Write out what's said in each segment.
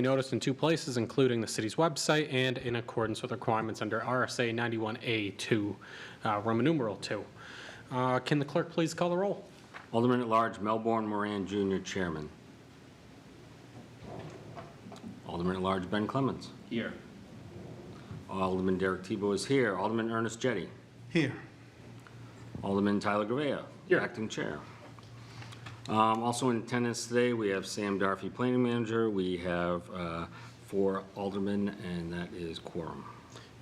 noticed in 2 places, including the city's website and in accordance with requirements under RSA 91A2, Roman numeral 2. Can the clerk please call the roll? Alderman at Large Melbourne Moran Jr., Chairman. Alderman at Large Ben Clemens. Here. Alderman Derek Tebow is here. Alderman Ernest Jetty. Here. Alderman Tyler Gouveia, Here. Acting Chair. Also in attendance today, we have Sam Darfy, Planning Manager. We have 4 aldermen, and that is quorum.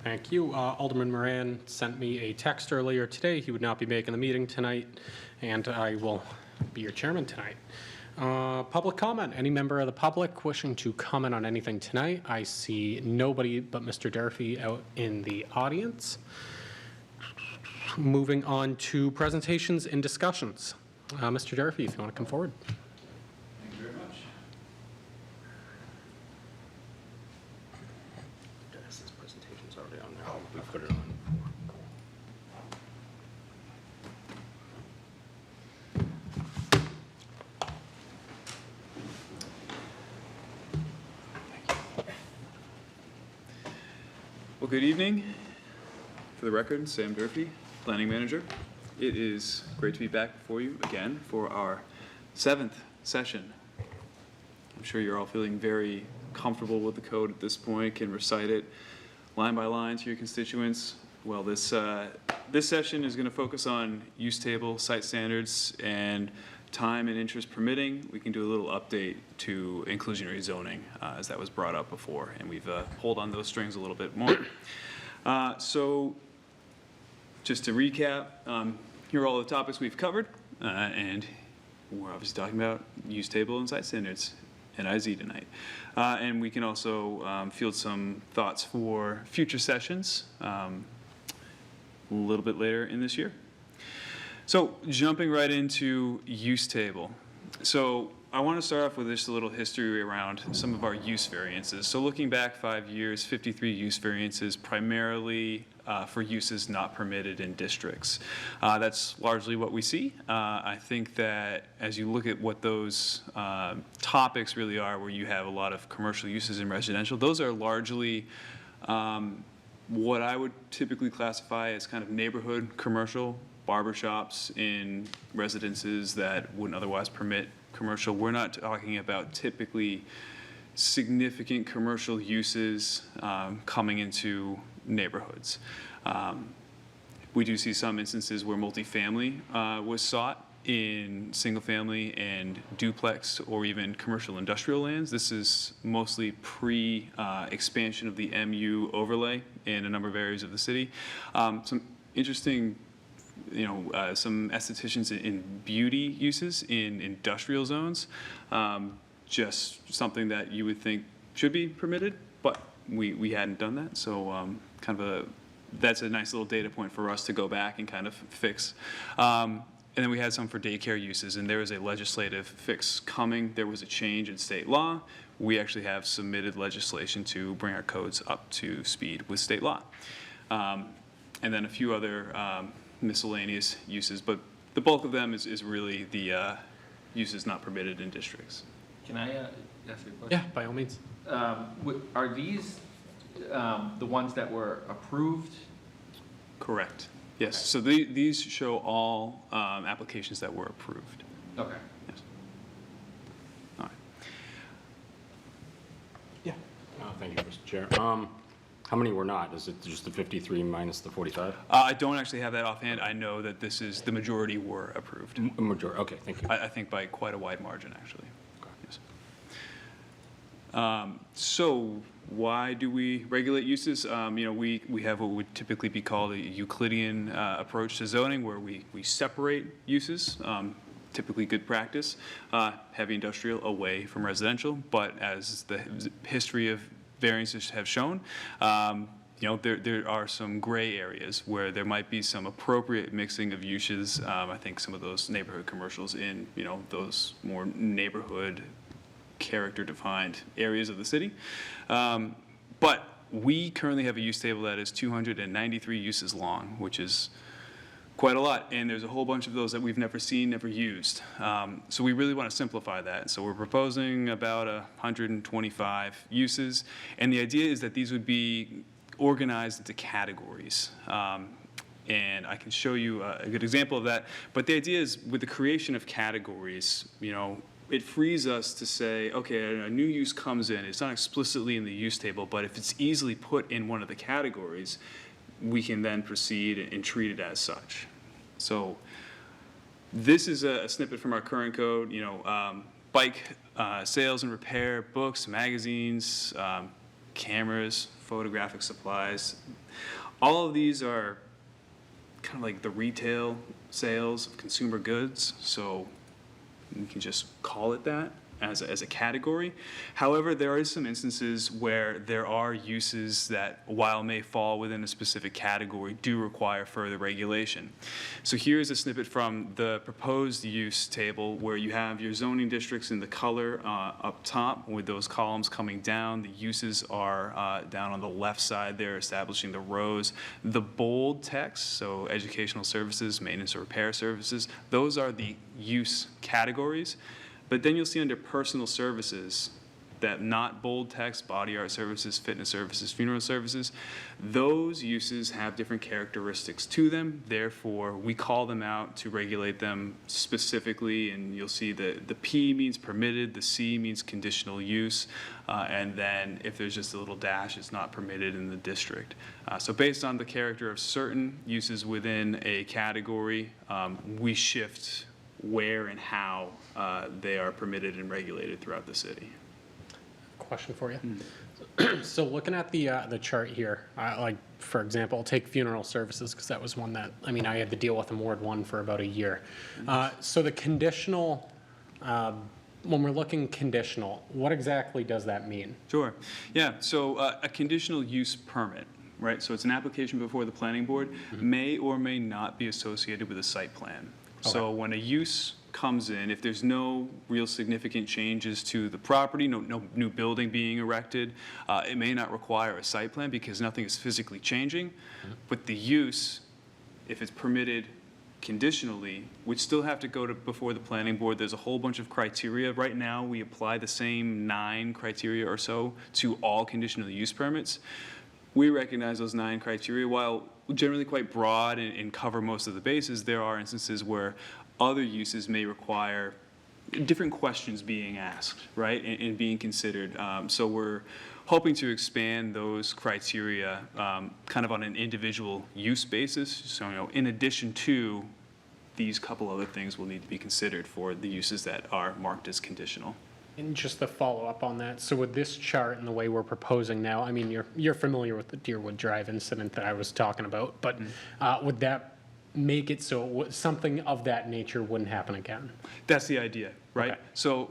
Thank you. Alderman Moran sent me a text earlier today. He would not be making the meeting tonight, and I will be your chairman tonight. Public comment. Any member of the public wishing to comment on anything tonight? I see nobody but Mr. Darfy out in the audience. Moving on to presentations and discussions. Mr. Darfy, if you want to come forward. Thank you very much. This presentation's already on there. We put it on. Well, good evening. For the record, Sam Durfee, Planning Manager. It is great to be back before you again for our 7th session. I'm sure you're all feeling very comfortable with the code at this point, can recite it line by line to your constituents. Well, this session is going to focus on use table, site standards, and time and interest permitting. We can do a little update to inclusionary zoning, as that was brought up before, and we've pulled on those strings a little bit more. So just to recap, here are all the topics we've covered, and we're obviously talking about use table and site standards, NIZ tonight. And we can also field some thoughts for future sessions a little bit later in this year. So jumping right into use table. So I want to start off with just a little history around some of our use variances. So looking back 5 years, 53 use variances, primarily for uses not permitted in districts. That's largely what we see. I think that as you look at what those topics really are, where you have a lot of commercial uses in residential, those are largely what I would typically classify as kind of neighborhood commercial, barbershops in residences that wouldn't otherwise permit commercial. We're not talking about typically significant commercial uses coming into neighborhoods. We do see some instances where multifamily was sought in single family and duplex or even commercial industrial lands. This is mostly pre-expansion of the MU overlay in a number of areas of the city. Some interesting some estheticians in beauty uses in industrial zones, just something that you would think should be permitted, but we hadn't done that. So that's a nice little data point for us to go back and kind of fix. And then we had some for daycare uses, and there was a legislative fix coming. There was a change in state law. We actually have submitted legislation to bring our codes up to speed with state law. And then a few other miscellaneous uses, but the bulk of them is really the uses not permitted in districts. Can I ask you a question? Yeah, by all means. Are these the ones that were approved? Correct. Yes. So these show all applications that were approved. Okay. Yes. All right. Yeah. Thank you, Mr. Chair. How many were not? Is it just the 53 minus the 45? I don't actually have that offhand. I know that this is the majority were approved. Majority. Okay, thank you. I think by quite a wide margin, actually. Okay. Yes. So why do we regulate uses? We have what would typically be called a Euclidean approach to zoning, where we separate uses. Typically good practice, heavy industrial away from residential, but as the history of variances have shown, there are some gray areas where there might be some appropriate mixing of uses. I think some of those neighborhood commercials in, those more neighborhood character-defined areas of the city. But we currently have a use table that is 293 uses long, which is quite a lot, and there's a whole bunch of those that we've never seen, never used. So we really want to simplify that. So we're proposing about 125 uses, and the idea is that these would be organized into categories. And I can show you a good example of that. But the idea is, with the creation of categories, it frees us to say, okay, a new use comes in. It's not explicitly in the use table, but if it's easily put in one of the categories, we can then proceed and treat it as such. So this is a snippet from our current code. Bike sales and repair, books, magazines, cameras, photographic supplies. All of these are kind of like the retail sales of consumer goods, so you can just call it that as a category. However, there are some instances where there are uses that, while may fall within a specific category, do require further regulation. So here's a snippet from the proposed use table, where you have your zoning districts in the color up top with those columns coming down. The uses are down on the left side there, establishing the rows. The bold text, so educational services, maintenance or repair services, those are the use categories. But then you'll see under personal services that not bold text, body art services, fitness services, funeral services, those uses have different characteristics to them. Therefore, we call them out to regulate them specifically, and you'll see that the P means permitted, the C means conditional use, and then if there's just a little dash, it's not permitted in the district. So based on the character of certain uses within a category, we shift where and how they are permitted and regulated throughout the city. Question for you. So looking at the chart here, like, for example, I'll take funeral services, because that was one that, I had to deal with in Ward 1 for about a year. So the conditional, when we're looking conditional, what exactly does that mean? Sure. Yeah, so a conditional use permit, right? So it's an application before the planning board, may or may not be associated with a site plan. So when a use comes in, if there's no real significant changes to the property, no new building being erected, it may not require a site plan because nothing is physically changing. But the use, if it's permitted conditionally, would still have to go before the planning board. There's a whole bunch of criteria. Right now, we apply the same 9 criteria or so to all conditional use permits. We recognize those 9 criteria. While generally quite broad and cover most of the bases, there are instances where other uses may require different questions being asked, right, and being considered. So we're hoping to expand those criteria kind of on an individual use basis. So, in addition to these couple other things will need to be considered for the uses that are marked as conditional. And just to follow up on that, so with this chart and the way we're proposing now, you're familiar with the Deerwood Drive incident that I was talking about, but would that make it so something of that nature wouldn't happen again? That's the idea, right? Okay. So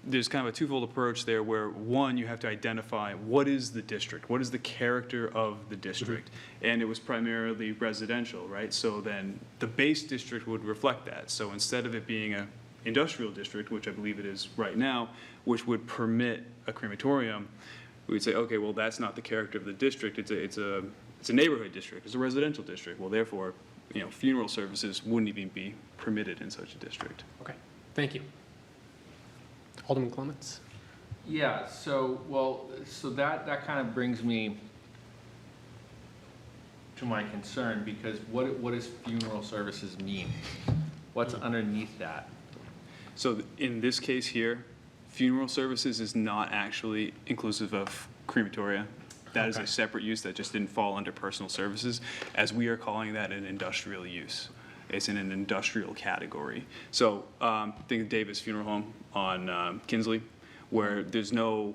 there's kind of a twofold approach there, where one, you have to identify what is the district, what is the character of the district, and it was primarily residential, right? So then the base district would reflect that. So instead of it being a industrial district, which I believe it is right now, which would permit a crematorium, we would say, okay, well, that's not the character of the district. It's a neighborhood district. It's a residential district. Well, therefore, funeral services wouldn't even be permitted in such a district. Okay, thank you. Alderman Clements? Yeah, so that kind of brings me to my concern, because what does funeral services mean? What's underneath that? So in this case here, funeral services is not actually inclusive of crematoria. That is a separate use that just didn't fall under personal services, as we are calling that an industrial use. It's in an industrial category. So think of Davis Funeral Home on Kinsley, where there's no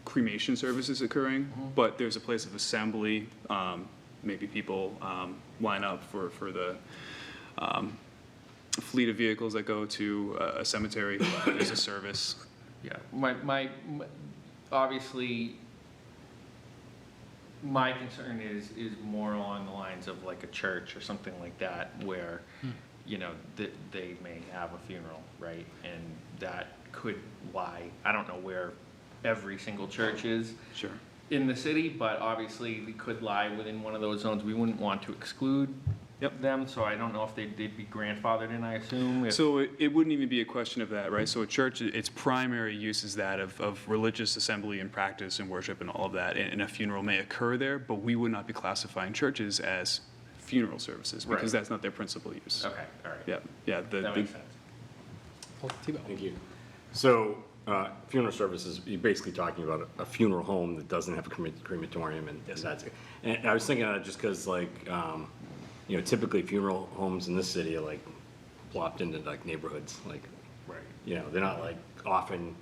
cremation services occurring, but there's a place of assembly. Maybe people line up for the fleet of vehicles that go to a cemetery. There's a service. Yeah, my obviously, my concern is more along the lines of like a church or something like that, where, that they may have a funeral, right? And that could lie, I don't know where every single church is in the city, but obviously it could lie within one of those zones. We wouldn't want to exclude Yep. them, so I don't know if they'd be grandfathered in, I assume. if- So it wouldn't even be a question of that, right? So a church, its primary use is that of religious assembly and practice and worship and all of that, and a funeral may occur there, but we would not be classifying churches as funeral services because Right. that's not their principal use. Okay, all right. Yeah, yeah. That makes sense. Tebow. Thank you. So, funeral services, you're basically talking about a funeral home that doesn't have a crematorium, and that's it. And I was thinking of it just because, like, you know, typically funeral homes in this city are like plopped into like neighborhoods, like, Right. you know, they're not like often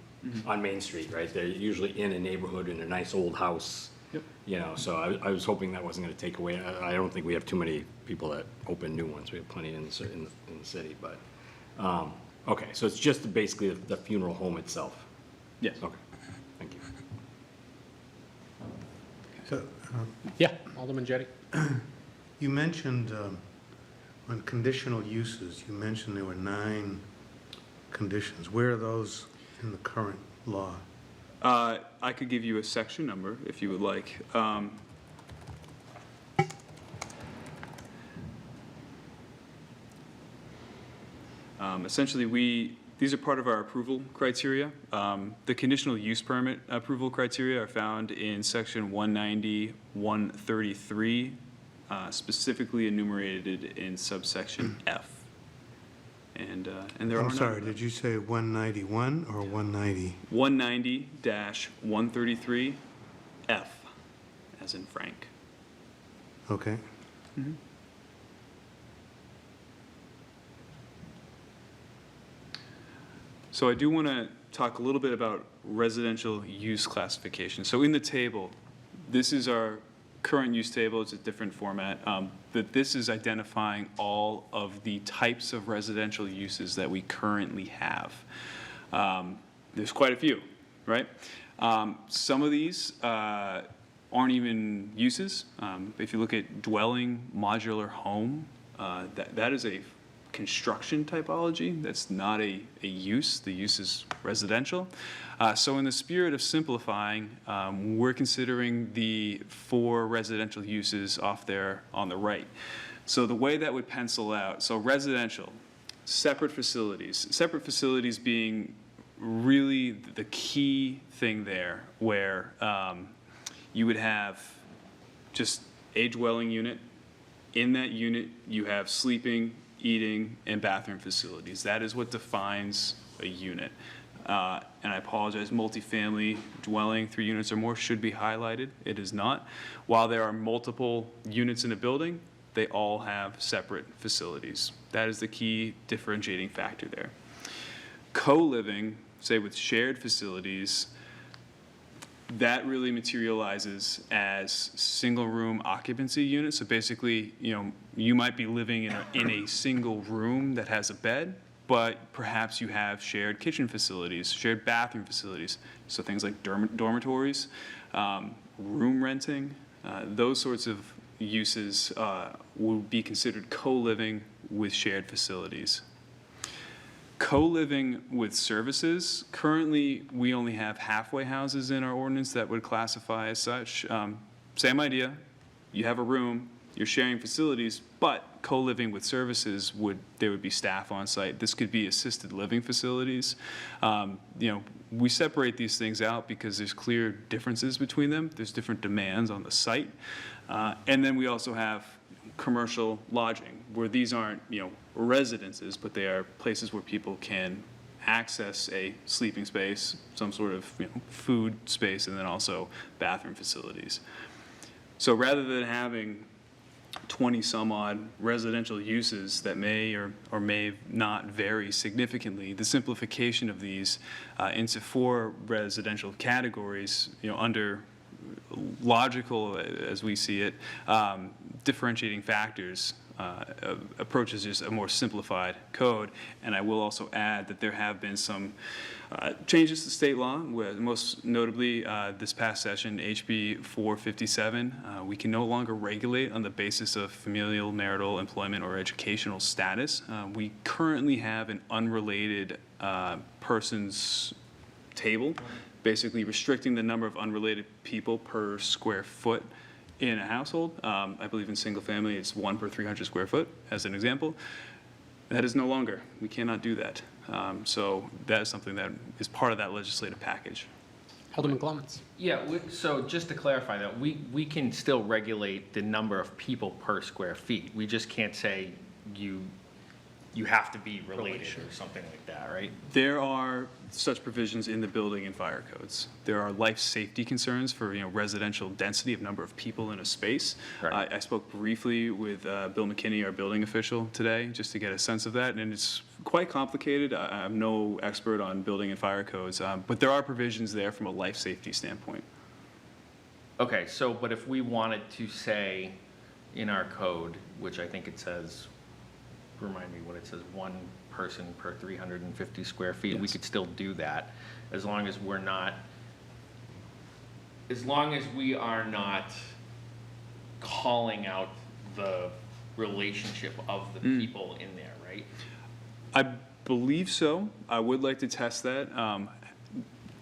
on Main Street, right? They're usually in a neighborhood in a nice old house. Yep. You know, so I was hoping that wasn't gonna take away, I don't think we have too many people that open new ones, we have plenty in the city, but, okay, so it's just basically the funeral home itself? Yes. Okay, thank you. So, Yeah, Alderman Jettie. you mentioned, on conditional uses, you mentioned there were 9 conditions. Where are those in the current law? I could give you a section number if you would like. Essentially, these are part of our approval criteria. The conditional use permit approval criteria are found in section 190, 133, specifically enumerated in subsection F. And there are I'm none. sorry, did you say 191 or 190? 190-133 F, as in Frank. Okay. So I do want to talk a little bit about residential use classification. So in the table, this is our current use table. It's a different format, but this is identifying all of the types of residential uses that we currently have. There's quite a few, right? Some of these aren't even uses. If you look at dwelling, modular home, that is a construction typology. That's not a use. The use is residential. So in the spirit of simplifying, we're considering the 4 residential uses off there on the right. So the way that would pencil out, so residential, separate facilities being really the key thing there, where you would have just a dwelling unit. In that unit, you have sleeping, eating, and bathroom facilities. That is what defines a unit. And I apologize, multifamily dwelling, 3 units or more should be highlighted. It is not. While there are multiple units in a building, they all have separate facilities. That is the key differentiating factor there. Co-living, say with shared facilities, that really materializes as single room occupancy units. So basically, you know, you might be living in a single room that has a bed, but perhaps you have shared kitchen facilities, shared bathroom facilities. So things like dormitories, room renting, those sorts of uses would be considered co-living with shared facilities. Co-living with services, currently we only have halfway houses in our ordinance that would classify as such. Same idea, you have a room, you're sharing facilities, but co-living with services there would be staff on site. This could be assisted living facilities. You know, we separate these things out because there's clear differences between them. There's different demands on the site. And then we also have commercial lodging, where these aren't, you know, residences, but they are places where people can access a sleeping space, some sort of, you know, food space, and then also bathroom facilities. So rather than having 20 some odd residential uses that may or may not vary significantly, the simplification of these into 4 residential categories, you know, under logical, as we see it, differentiating factors approaches just a more simplified code. And I will also add that there have been some changes to state law, where most notably this past session, HB 457, we can no longer regulate on the basis of familial, marital, employment, or educational status. We currently have an unrelated persons table, basically restricting the number of unrelated people per square foot in a household. I believe in single family, it's 1 per 300 square foot, as an example. That is no longer. We cannot do that. So that is something that is part of that legislative package. Alderman Clements. Yeah, so just to clarify that, we can still regulate the number of people per square feet. We just can't say you have to be related or something like that, right? There are such provisions in the building and fire codes. There are life safety concerns for, residential density of number of people in a space. Right. I spoke briefly with Bill McKinney, our building official, today, just to get a sense of that, and it's quite complicated. I'm no expert on building and fire codes, but there are provisions there from a life safety standpoint. Okay, so, but if we wanted to say in our code, which I think it says, remind me what it says, 1 person per 350 square feet, we Yes. could still do that, as long as we're not, as long as we are not calling out the relationship of the people in there, right? I believe so. I would like to test that.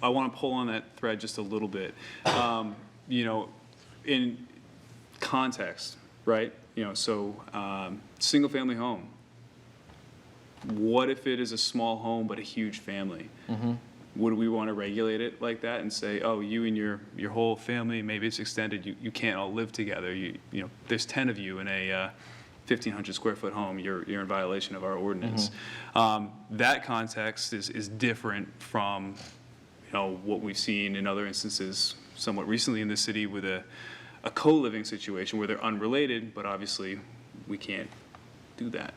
I want to pull on that thread just a little bit. In context, right? Single-family home. What if it is a small home but a huge family? Would we want to regulate it like that and say, oh, you and your whole family, maybe it's extended, you can't all live together. There's 10 of you in a 1,500 square foot home, you're in violation of our ordinance. That context is different from what we've seen in other instances somewhat recently in the city with a co-living situation where they're unrelated, but obviously we can't do that.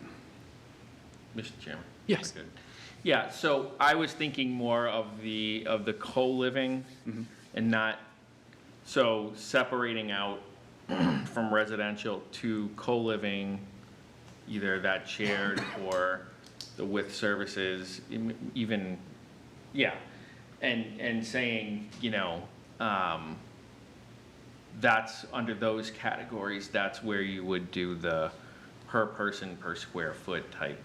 Mr. Chairman? Yes. Good. Yeah, so I was thinking more of the co-living and not, so separating out from residential to co-living, either that shared or the with services, even, yeah. And saying, that's under those categories, that's where you would do the per person per square foot type.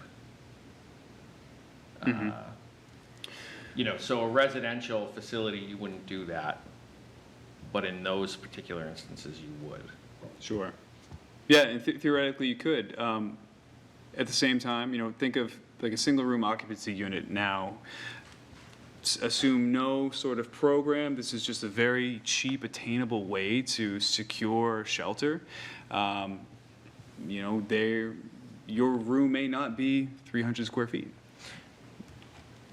So a residential facility, you wouldn't do that, but in those particular instances, you would. Sure. Yeah, and theoretically you could. At the same time, think of like a single room occupancy unit now. Assume no sort of program. This is just a very cheap, attainable way to secure shelter. Your room may not be 300 square feet.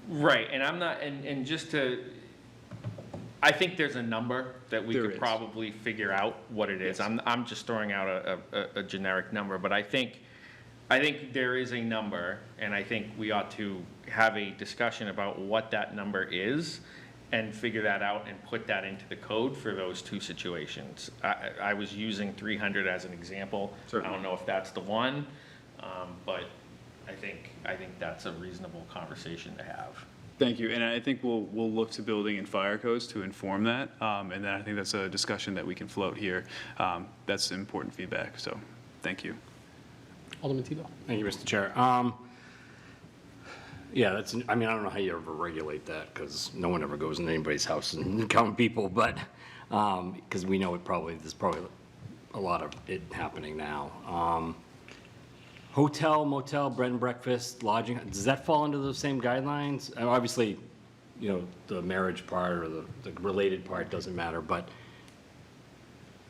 Right, and I'm not, and just to, I think there's a number that we There could is. probably figure out what it is. Yes. I'm just throwing out a generic number, but I think there is a number, and I think we ought to have a discussion about what that number is and figure that out and put that into the code for those two situations. I was using 300 as an example. Certainly. I don't know if that's the one, but I think that's a reasonable conversation to have. Thank you, and I think we'll look to building and fire codes to inform that, and then I think that's a discussion that we can float here. That's important feedback, so thank you. Alderman Tebow. Thank you, Mr. Chair. Yeah, I don't know how you ever regulate that, because no one ever goes in anybody's house and count people, but, because we know there's probably a lot of it happening now. Hotel, motel, bread and breakfast, lodging, does that fall under those same guidelines? Obviously, the marriage part or the related part doesn't matter, but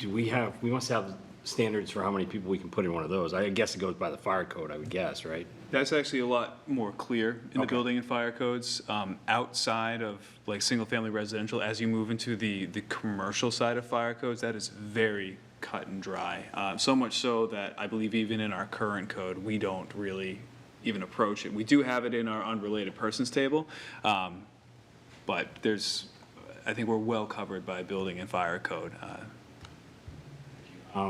we must have standards for how many people we can put in one of those. I guess it goes by the fire code, I would guess, right? That's actually a lot more clear in the Okay. building and fire codes. Outside of like single-family residential, as you move into the commercial side of fire codes, that is very cut and dry. So much so that I believe even in our current code, we don't really even approach it. We do have it in our unrelated persons table, but I think we're well covered by building and fire code.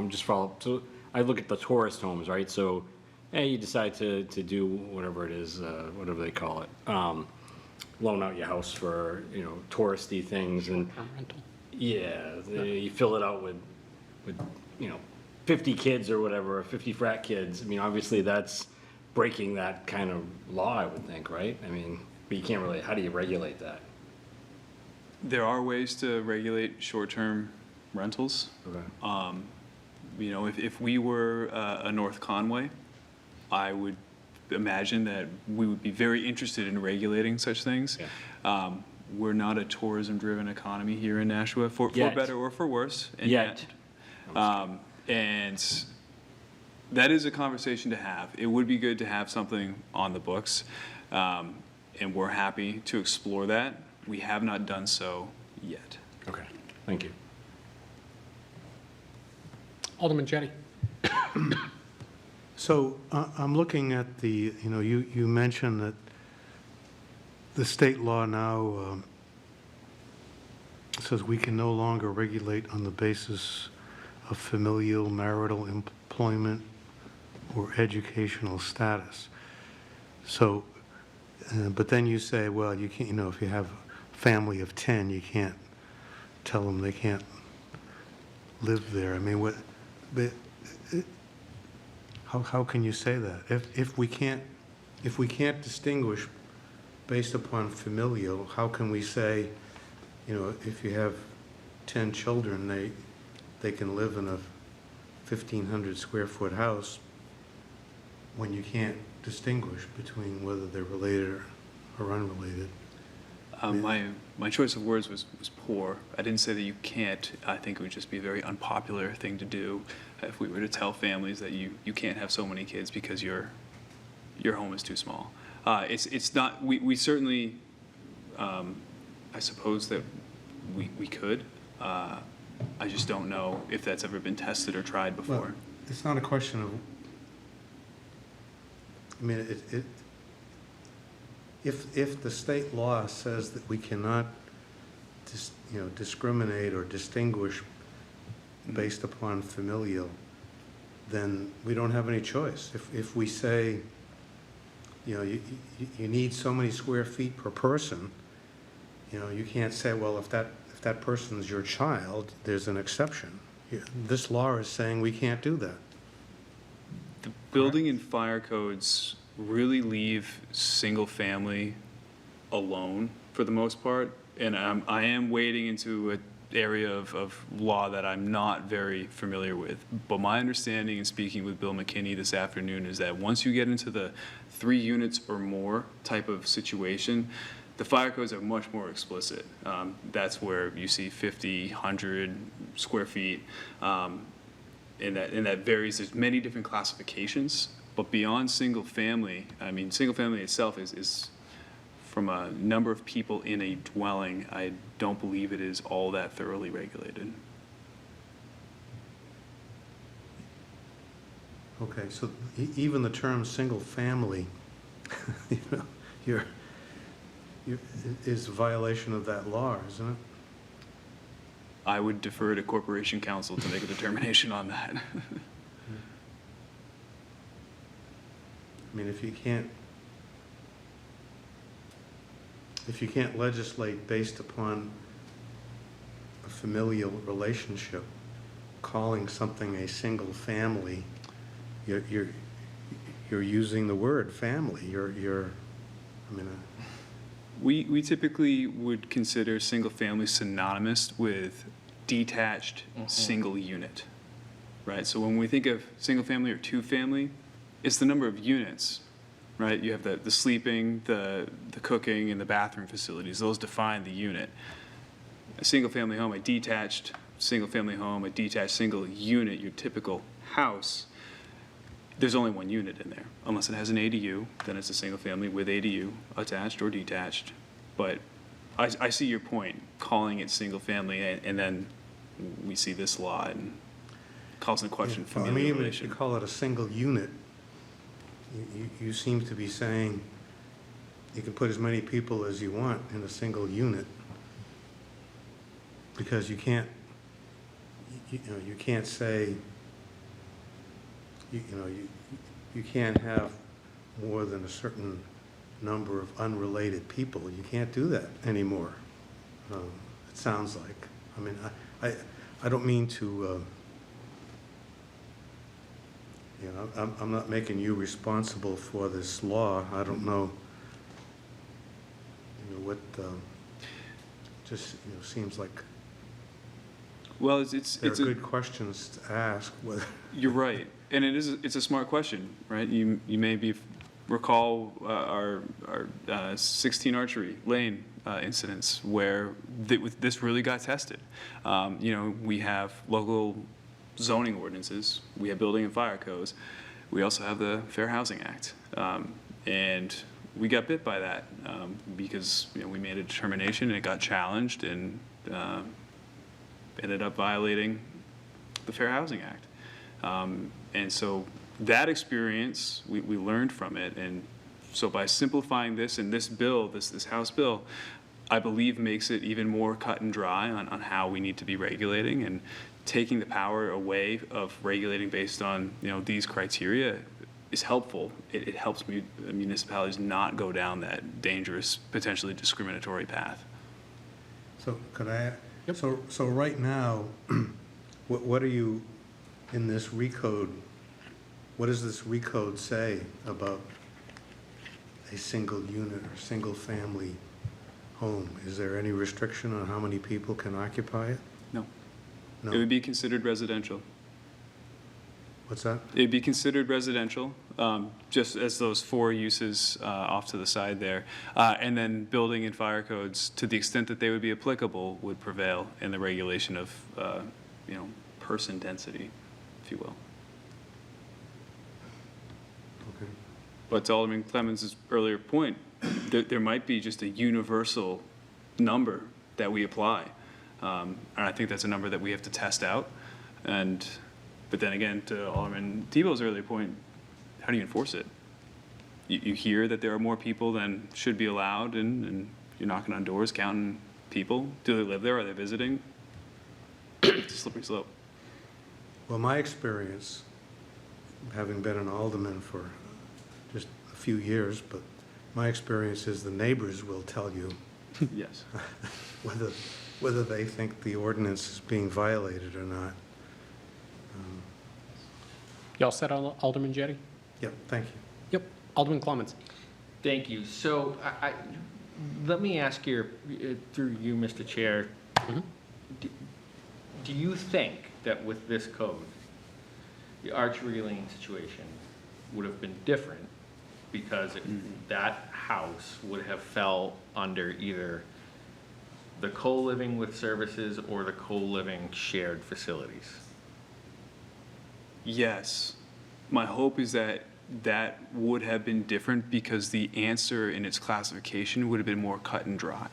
Just follow up. So I look at the tourist homes, right? So, hey, you decide to do whatever it is, whatever they call it, loan out your house for, touristy things and, Term rental. yeah, you fill it out with 50 kids or whatever, 50 frat kids. Obviously that's breaking that kind of law, I would think, right? But you can't really, how do you regulate that? There are ways to regulate short-term rentals. Okay. You know, if we were a North Conway, I would imagine that we would be very interested in regulating such things. Yeah. We're not a tourism-driven economy here in Nashua, for Yet. better or for worse. And Yet. and that is a conversation to have. It would be good to have something on the books, and we're happy to explore that. We have not done so yet. Okay, thank you. Alderman Jettie. So I'm looking at the, you mentioned that the state law now says we can no longer regulate on the basis of familial, marital, employment, or educational status. So, but then you say, well, you can't, if you have a family of 10, you can't tell them they can't live there. I mean, but how can you say that? If we can't distinguish based upon familial, how can we say, if you have 10 children, they can live in a 1,500 square foot house when you can't distinguish between whether they're related or unrelated? My choice of words was poor. I didn't say that you can't. I think it would just be a very unpopular thing to do if we were to tell families that you can't have so many kids because your home is too small. It's not, we certainly, I suppose that we could. I just don't know if that's ever been tested or tried before. Well, it's not a question of, I mean, if the state law says that we cannot discriminate or distinguish based upon familial, then we don't have any choice. If we say, you need so many square feet per person, you can't say, well, if that person's your child, there's an exception. This law is saying we can't do that. The building and fire codes really leave single family alone for the most part, and I am wading into an area of law that I'm not very familiar with. But my understanding in speaking with Bill McKinney this afternoon is that once you get into the 3 units or more type of situation, the fire codes are much more explicit. That's where you see 50, 100 square feet, and that varies. There's many different classifications, but beyond single family, I mean, single family itself is from a number of people in a dwelling, I don't believe it is all that thoroughly regulated. Okay, so even the term single family, is a violation of that law, isn't it? I would defer to Corporation Counsel to make a determination on that. I mean, if you can't legislate based upon a familial relationship, calling something a single family, you're using the word family. We typically would consider single family synonymous with detached single unit, right? So when we think of single family or 2 family, it's the number of units, right? You have the sleeping, the cooking, and the bathroom facilities. Those define the unit. A single family home, a detached single family home, a detached single unit, your typical house, there's only 1 unit in there. Unless it has an ADU, then it's a single family with ADU, attached or detached. But I see your point, calling it single family, and then we see this law and calls into question I mean, familial even if you relation. call it a single unit, you seem to be saying you can put as many people as you want in a single unit, because you can't say, you can't have more than a certain number of unrelated people. You can't do that anymore. It sounds like. I mean, I don't mean to. I'm not making you responsible for this law. I don't know. What just seems like Well, it's They're a good questions to ask, whether, You're right, and it's a smart question, right? You may recall our 16 Archery Lane incidents where this really got tested. We have local zoning ordinances, we have building and fire codes, we also have the Fair Housing Act, and we got bit by that because we made a determination and it got challenged and ended up violating the Fair Housing Act. And so that experience, we learned from it. And so by simplifying this and this bill, this House bill, I believe makes it even more cut and dry on how we need to be regulating, and taking the power away of regulating based on these criteria is helpful. It helps municipalities not go down that dangerous, potentially discriminatory path. so could I, Yep. so right now, what are you, in this recode, what does this recode say about a single unit or single-family home? Is there any restriction on how many people can occupy it? No. No. It would be considered residential. What's that? It'd be considered residential, just as those 4 uses off to the side there. And then building and fire codes, to the extent that they would be applicable, would prevail in the regulation of, person density, if you will. Okay. But to Alderman Clemens' earlier point, there might be just a universal number that we apply. And I think that's a number that we have to test out. But then again, to Alderman Tebow's earlier point, how do you enforce it? You hear that there are more people than should be allowed, and you're knocking on doors, counting people. Do they live there? Are they visiting? It's a slippery slope. Well, my experience, having been an alderman for just a few years, but my experience is the neighbors will tell you Yes. whether they think the ordinance is being violated or not. You all set, Alderman Jettie? Yep, thank you. Yep. Alderman Clemens? Thank you. So let me ask you, through you, Mr. Chair, do you think that with this code, the archery lane situation would have been different because that house would have fell under either the co-living with services or the co-living shared facilities? Yes. My hope is that that would have been different because the answer in its classification would have been more cut and dry.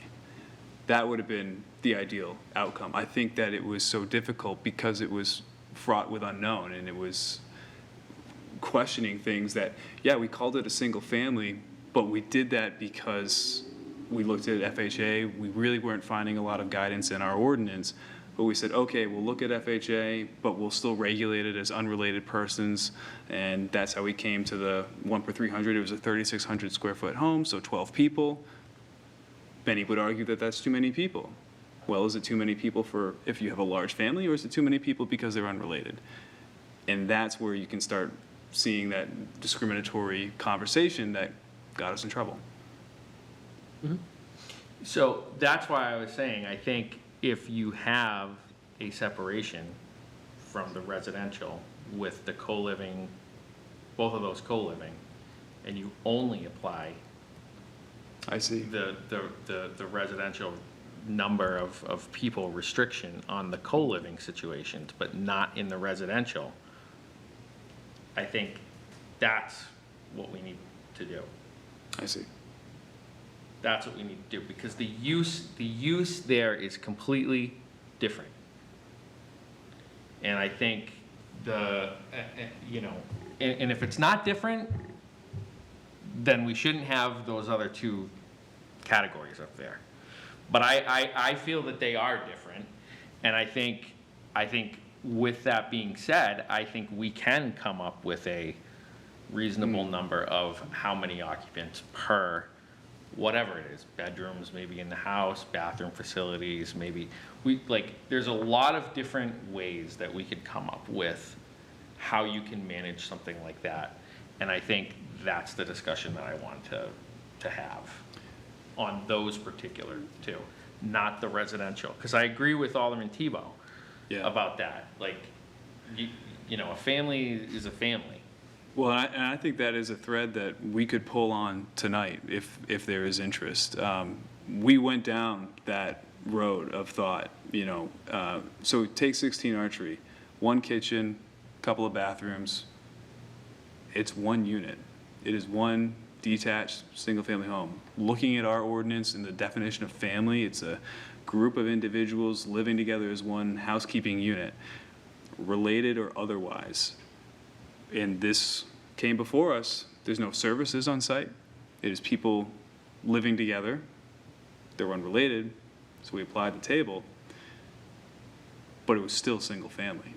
That would have been the ideal outcome. I think that it was so difficult because it was fraught with unknown, and it was questioning things that, yeah, we called it a single family, but we did that because we looked at FHA. We really weren't finding a lot of guidance in our ordinance. But we said, okay, we'll look at FHA, but we'll still regulate it as unrelated persons. And that's how we came to the 1 per 300. It was a 3,600 square foot home, so 12 people. Many would argue that that's too many people. Well, is it too many people for if you have a large family, or is it too many people because they're unrelated? And that's where you can start seeing that discriminatory conversation that got us in trouble. So that's why I was saying, I think if you have a separation from the residential with the co-living, both of those co-living, and you only apply I see. the residential number of people restriction on the co-living situations, but not in the residential, I think that's what we need to do. I see. That's what we need to do, because the use there is completely different. And I think and if it's not different, then we shouldn't have those other 2 categories up there. But I feel that they are different, and I think with that being said, I think we can come up with a reasonable number of how many occupants per whatever it is, bedrooms maybe in the house, bathroom facilities, maybe, there's a lot of different ways that we could come up with how you can manage something like that. And I think that's the discussion that I want to have on those particular 2, not the residential. Because I agree with Alderman Tebow. Yeah. about that. Like, you know, a family is a family. Well, and I think that is a thread that we could pull on tonight if there is interest. We went down that road of thought, you know. So take 16 Archery, one kitchen, couple of bathrooms. It's one unit. It is one detached, single-family home. Looking at our ordinance and the definition of family, it's a group of individuals living together as one housekeeping unit, related or otherwise. And this came before us. There's no services on site. It is people living together. They're unrelated, so we applied the table. But it was still single family,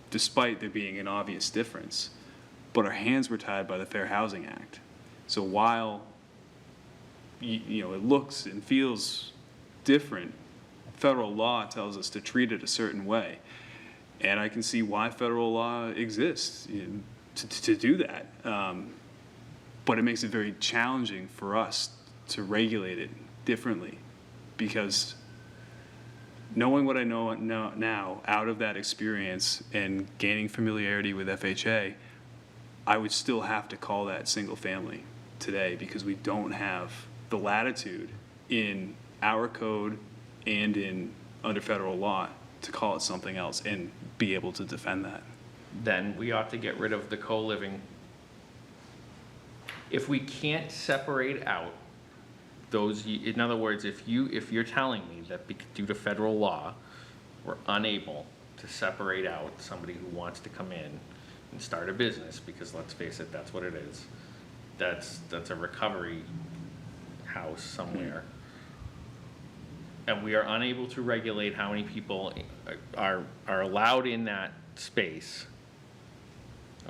despite there being an obvious difference. But our hands were tied by the Fair Housing Act. So while you know, it looks and feels different, federal law tells us to treat it a certain way. And I can see why federal law exists, you know, to do that. But it makes it very challenging for us to regulate it differently, because knowing what I know now out of that experience and gaining familiarity with FHA, I would still have to call that single family today, because we don't have the latitude in our code and in under federal law to call it something else and be able to defend that. Then we ought to get rid of the co-living. If we can't separate out those, in other words, if you're telling me that due to federal law, we're unable to separate out somebody who wants to come in and start a business, because let's face it, that's what it is. That's a recovery house somewhere. And we are unable to regulate how many people are allowed in that space,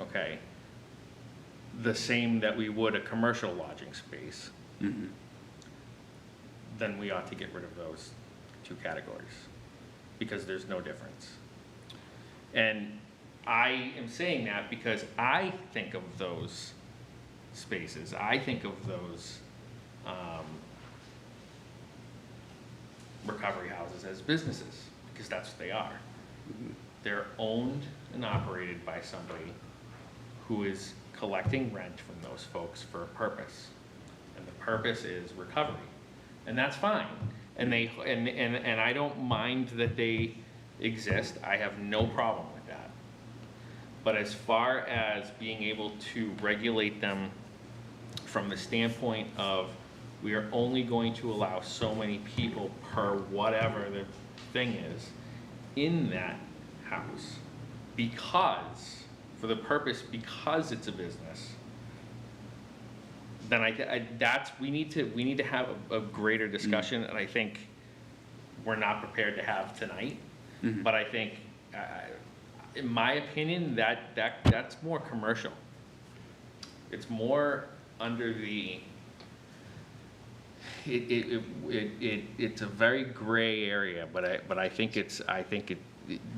okay? The same that we would a commercial lodging space. Mm-hmm. Then we ought to get rid of those two categories, because there's no difference. And I am saying that because I think of those spaces, I think of those recovery houses as businesses, because that's what they are. They're owned and operated by somebody who is collecting rent from those folks for a purpose. And the purpose is recovery. And that's fine. And and I don't mind that they exist. I have no problem with that. But as far as being able to regulate them from the standpoint of we are only going to allow so many people per whatever the thing is in that house, because, for the purpose, because it's a business, then we need to have a greater discussion, and I think we're not prepared to have tonight. Mm-hmm. But I think, in my opinion, that's more commercial. It's more under the. It's a very gray area, but I think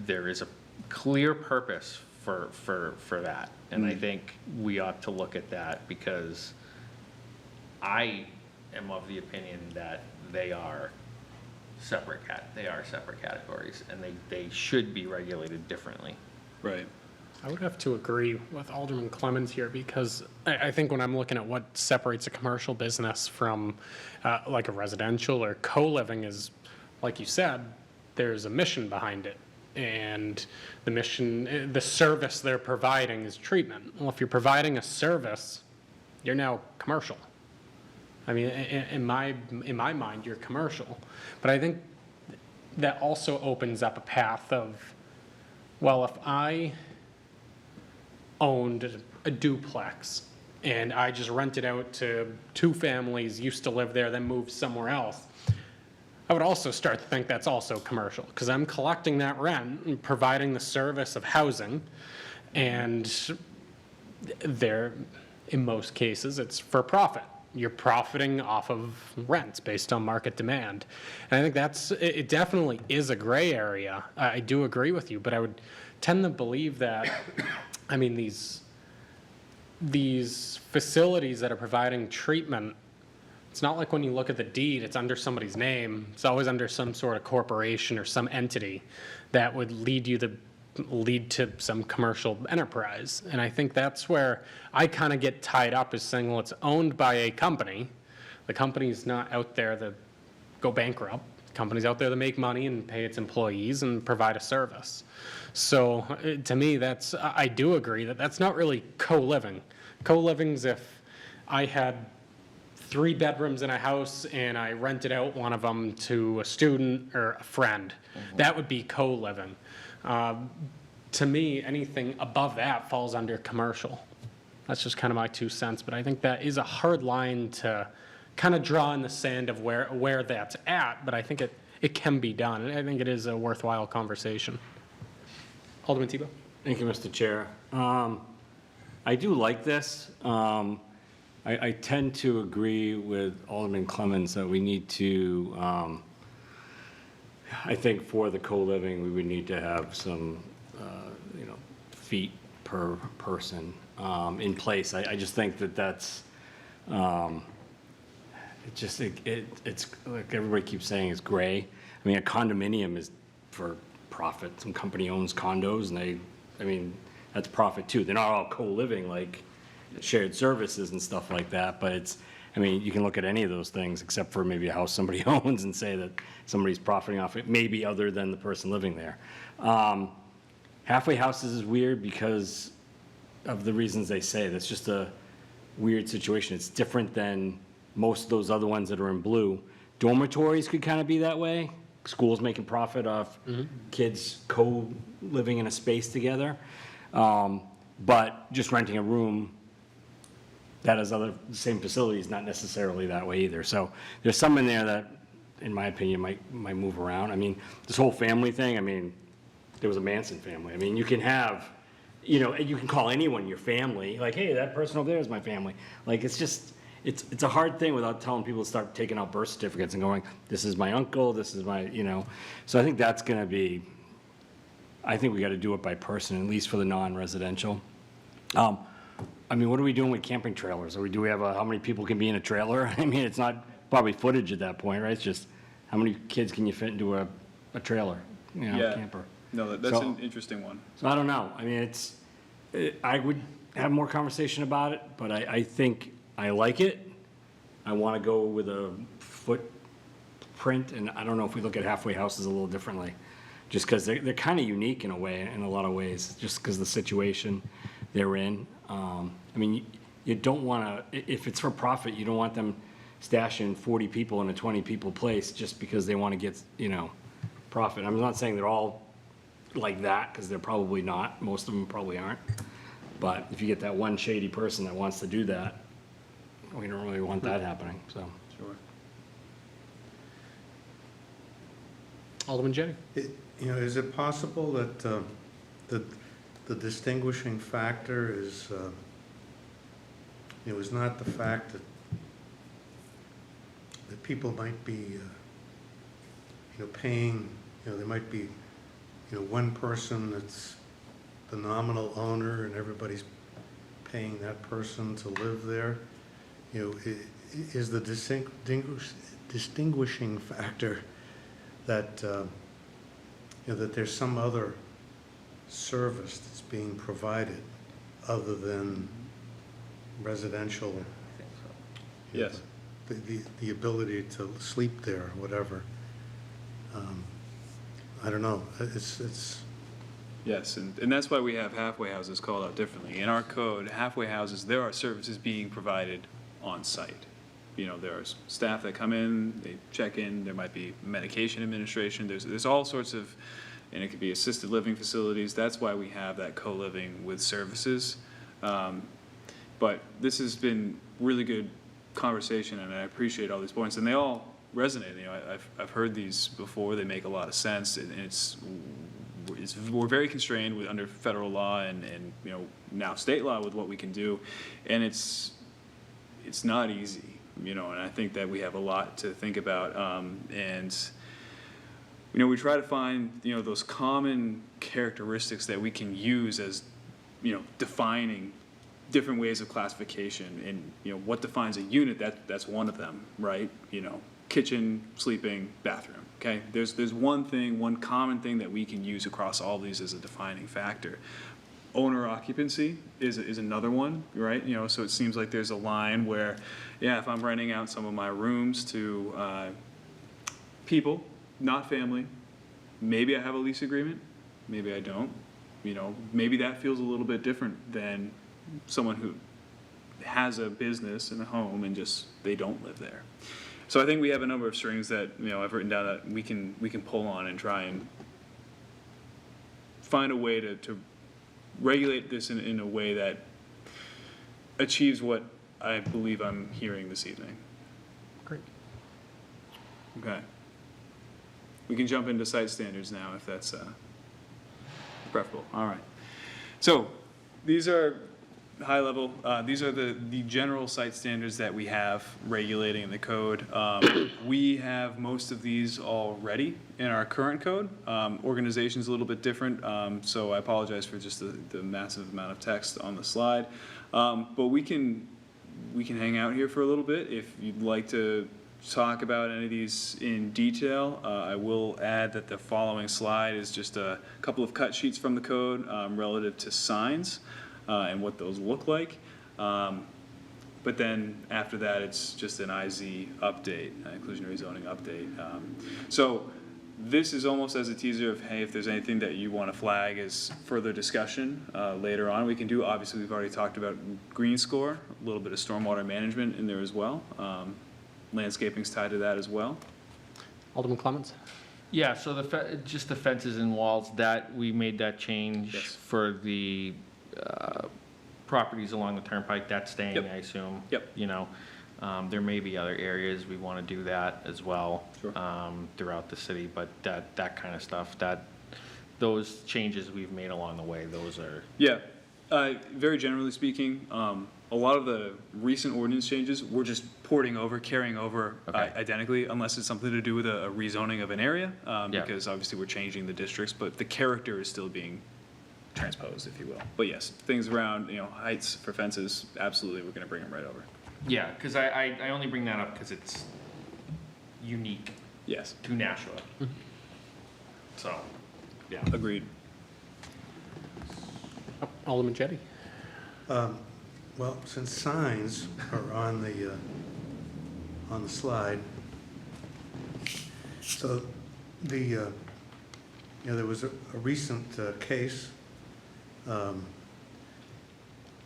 there is a clear purpose for that, and I think we ought to look at that, because I am of the opinion that they are separate categories, and they should be regulated differently. Right. I would have to agree with Alderman Clemmons here, because I think when I'm looking at what separates a commercial business from like a residential or co-living is, like you said, there's a mission behind it. And the mission, the service they're providing is treatment. Well, if you're providing a service, you're now commercial. I mean, in my mind, you're commercial. But I think that also opens up a path of, well, if I owned a duplex and I just rented out to two families, used to live there, then moved somewhere else, I would also start to think that's also commercial, because I'm collecting that rent and providing the service of housing, and there, in most cases, it's for profit. You're profiting off of rents based on market demand. And I think it definitely is a gray area. I do agree with you, but I would tend to believe that, I mean, these facilities that are providing treatment, it's not like when you look at the deed, it's under somebody's name. It's always under some sort of corporation or some entity that would lead to some commercial enterprise. And I think that's where I kind of get tied up, is saying, well, it's owned by a company. The company's not out there to go bankrupt. The company's out there to make money and pay its employees and provide a service. So to me, I do agree that that's not really co-living. Co-living's if I had 3 bedrooms in a house and I rented out one of them to a student or a friend. That would be co-living. To me, anything above that falls under commercial. That's just kind of my 2 cents, but I think that is a hard line to kind of draw in the sand of where that's at, but I think it can be done, and I think it is a worthwhile conversation. Alderman Tebow? Thank you, Mr. Chair. I do like this. I tend to agree with Alderman Clemmons that we need to, I think for the co-living, we would need to have some, feet per person in place. I just think that's, it's like everybody keeps saying, it's gray. I mean, a condominium is for profit. Some company owns condos and that's profit too. They're not all co-living like shared services and stuff like that, but you can look at any of those things except for maybe a house somebody owns and say that somebody's profiting off it, maybe other than the person living there. Halfway houses is weird because of the reasons they say. That's just a weird situation. It's different than most of those other ones that are in blue. Dormitories could kind of be that way. Schools making profit off kids co-living in a space together. But just renting a room that has the same facilities, not necessarily that way either. So there's some in there that, in my opinion, might move around. This whole family thing, there was a Manson family. You can have, you can call anyone your family. Like, hey, that person over there is my family. Like, it's a hard thing without telling people to start taking out birth certificates and going, this is my uncle, this is my, So I think that's going to be, I think we got to do it by person, at least for the non-residential. What are we doing with camping trailers? Do we have how many people can be in a trailer? It's not probably footage at that point, right? It's just how many kids can you fit into a trailer, camper? No, that's an interesting one. So I don't know. I would have more conversation about it, but I think I like it. I want to go with a footprint, and I don't know if we look at halfway houses a little differently, just because they're kind of unique in a lot of ways, just because the situation they're in. You don't want to, if it's for profit, you don't want them stashing 40 people in a 20 people place just because they want to get, profit. I'm not saying they're all like that, because they're probably not. Most of them probably aren't. But if you get that one shady person that wants to do that, we don't really want that happening, so. Sure. Alderman Jennings? Is it possible that the distinguishing factor is not the fact that people might be, paying, there might be, one person that's the nominal owner and everybody's paying that person to live there? Is the distinguishing factor that, that there's some other service that's being provided other than residential? Yes. The ability to sleep there or whatever. I don't know. It's Yes, and that's why we have halfway houses called out differently. In our code, halfway houses, there are services being provided on site. There are staff that come in, they check in, there might be medication administration, there's all sorts of, and it could be assisted living facilities. That's why we have that co-living with services. But this has been really good conversation, and I appreciate all these points, and they all resonate. I've heard these before. They make a lot of sense, and we're very constrained under federal law and now state law with what we can do, and it's not easy, and I think that we have a lot to think about, and we try to find those common characteristics that we can use as defining different ways of classification, and what defines a unit, that's one of them, right? kitchen, sleeping, bathroom, okay? There's one thing, one common thing that we can use across all these as a defining factor. Owner occupancy is another one, right? You know, so it seems like there's a line where, yeah, if I'm renting out some of my rooms to people, not family, maybe I have a lease agreement, maybe I don't. You know, maybe that feels a little bit different than someone who has a business and a home and just, they don't live there. So I think we have a number of strings that, you know, I've written down that we can pull on and try and find a way to regulate this in a way that achieves what I believe I'm hearing this evening. Great. Okay. We can jump into site standards now if that's preferable. All right. So these are high level, these are the general site standards that we have regulating in the code. We have most of these already in our current code. Organization's a little bit different, so I apologize for just the massive amount of text on the slide. But we can hang out here for a little bit if you'd like to talk about any of these in detail. I will add that the following slide is just a couple of cut sheets from the code relative to signs and what those look like. But then after that, it's just an IZ update, inclusionary zoning update. So this is almost as a teaser of, hey, if there's anything that you want to flag as further discussion later on, we can do. Obviously, we've already talked about green score, a little bit of stormwater management in there as well. Landscaping's tied to that as well. Alderman Clements? Yeah, so just the fences and walls, that, we made that change Yes. for the properties along the turnpike, that's staying, Yep. I assume. Yep. You know, there may be other areas we want to do that as well. Sure. Throughout the city, but that kind of stuff, those changes we've made along the way, those are. Yeah, very generally speaking, a lot of the recent ordinance changes, we're just carrying over Okay. identically, unless it's something to do with a rezoning of an area, Yeah. because obviously we're changing the districts, but the character is still being transposed, if you will. But yes, things around, you know, heights for fences, absolutely, we're gonna bring them right over. Yeah, because I only bring that up because it's unique Yes, to Nashua. So, yeah. agreed. Alderman Jettie? Well, since signs are on the slide, so you know, there was a recent case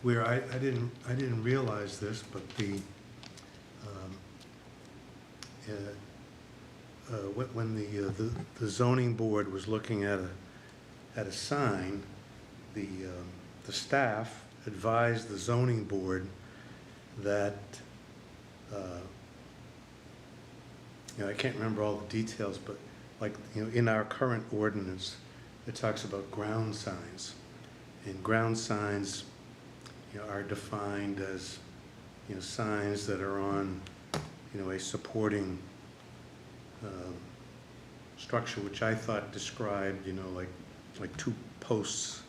where I didn't realize this, but when the zoning board was looking at a sign, the staff advised the zoning board that, you know, I can't remember all the details, but like, you know, in our current ordinance, it talks about ground signs. And ground signs, you know, are defined as, you know, signs that are on, you know, a supporting structure, which I thought described, you know, like two posts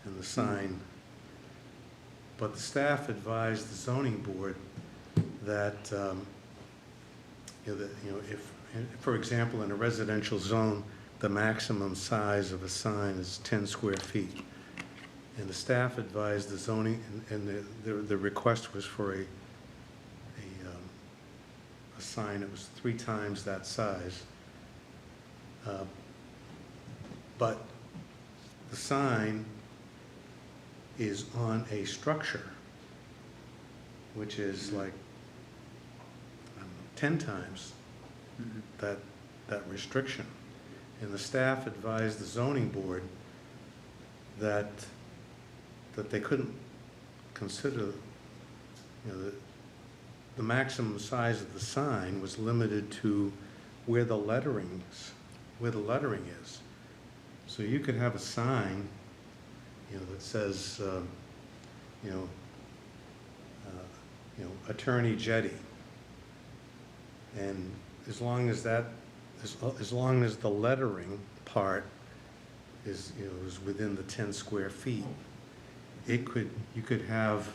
in the sign. But the staff advised the zoning board that, you know, if, for example, in a residential zone, the maximum size of a sign is 10 square feet. And the staff advised the zoning, and the request was for a sign that was 3 times that size. But the sign is on a structure, which is like, I don't know, 10 times that restriction. And the staff advised the zoning board that they couldn't consider, you know, the maximum size of the sign was limited to where the lettering is. So you could have a sign, you know, that says, you know, Attorney Jettie, and as long as the lettering part is, you know, is within the 10 square feet, you could have,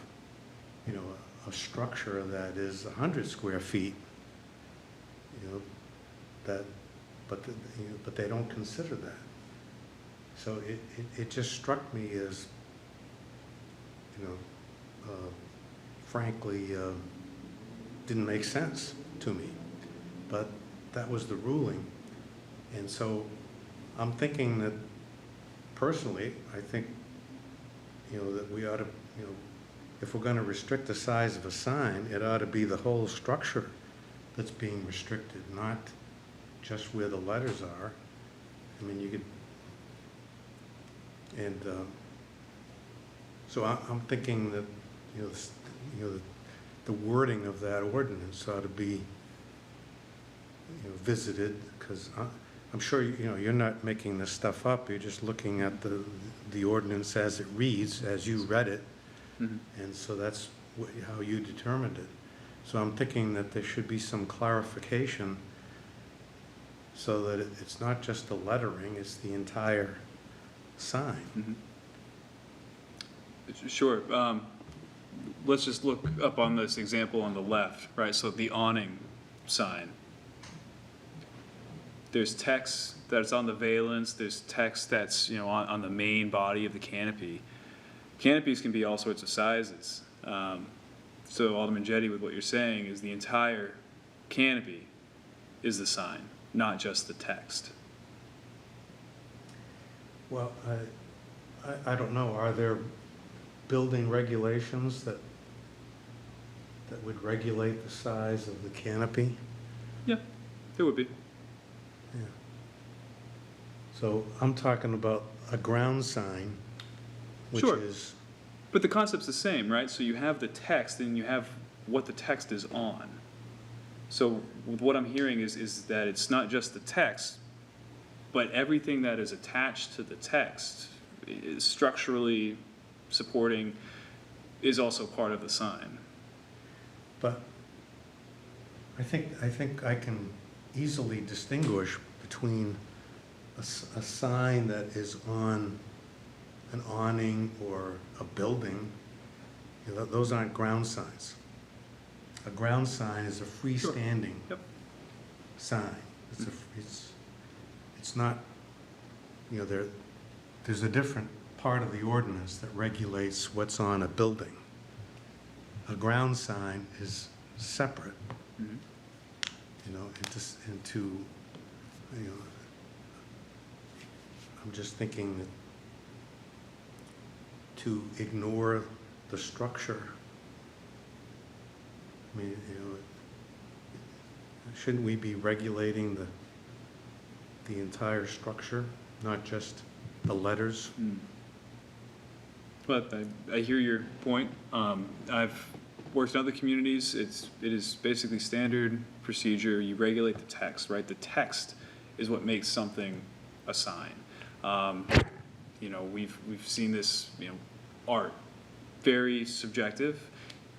you know, a structure that is 100 square feet, that, but, but they don't consider that. So it just struck me as, frankly, didn't make sense to me. But that was the ruling. And so I'm thinking that, personally, I think, that we ought to, if we're going to restrict the size of a sign, it ought to be the whole structure that's being restricted, not just where the letters are. I mean, you could, and so I'm thinking that, the wording of that ordinance ought to be, visited, because I'm sure, you're not making this stuff up. You're just looking at the ordinance as it reads, as you read it. Mhm. And so that's how you determined it. So I'm thinking that there should be some clarification so that it's not just the lettering, it's the entire sign. Mhm. Sure. Let's just look up on this example on the left, right? So the awning sign. There's text that's on the valance, there's text that's, on the main body of the canopy. Canopies can be all sorts of sizes. So Alderman Jetty, with what you're saying, is the entire canopy is the sign, not just the text. Well, I don't know. Are there building regulations that would regulate the size of the canopy? Yeah, there would be. Yeah. So I'm talking about a ground sign, which Sure. is, But the concept's the same, right? So you have the text and you have what the text is on. So what I'm hearing is that it's not just the text, but everything that is attached to the text is structurally supporting is also part of the sign. but I think I can easily distinguish between a sign that is on an awning or a building. Those aren't ground signs. A ground sign is a freestanding Yep. sign. It's not, there's a different part of the ordinance that regulates what's on a building. A ground sign is separate, Mhm. I'm just thinking that to ignore the structure, I mean, shouldn't we be regulating the entire structure, not just the letters? But I hear your point. I've worked in other communities. It is basically standard procedure. You regulate the text, right? The text is what makes something a sign. We've seen this, art, very subjective.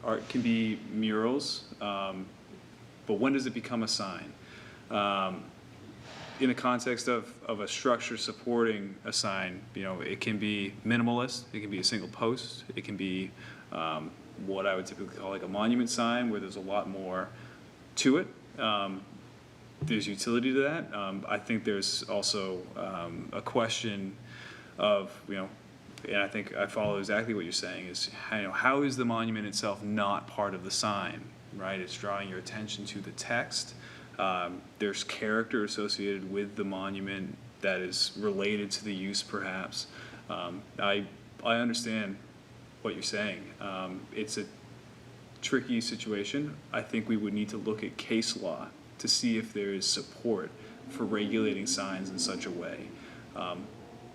Art can be murals, but when does it become a sign? In the context of a structure supporting a sign, it can be minimalist, it can be a single post, it can be what I would typically call like a monument sign where there's a lot more to it. There's utility to that. I think there's also a question of, and I think I follow exactly what you're saying, is how is the monument itself not part of the sign, right? It's drawing your attention to the text. There's character associated with the monument that is related to the use, perhaps. I understand what you're saying. It's a tricky situation. I think we would need to look at case law to see if there is support for regulating signs in such a way.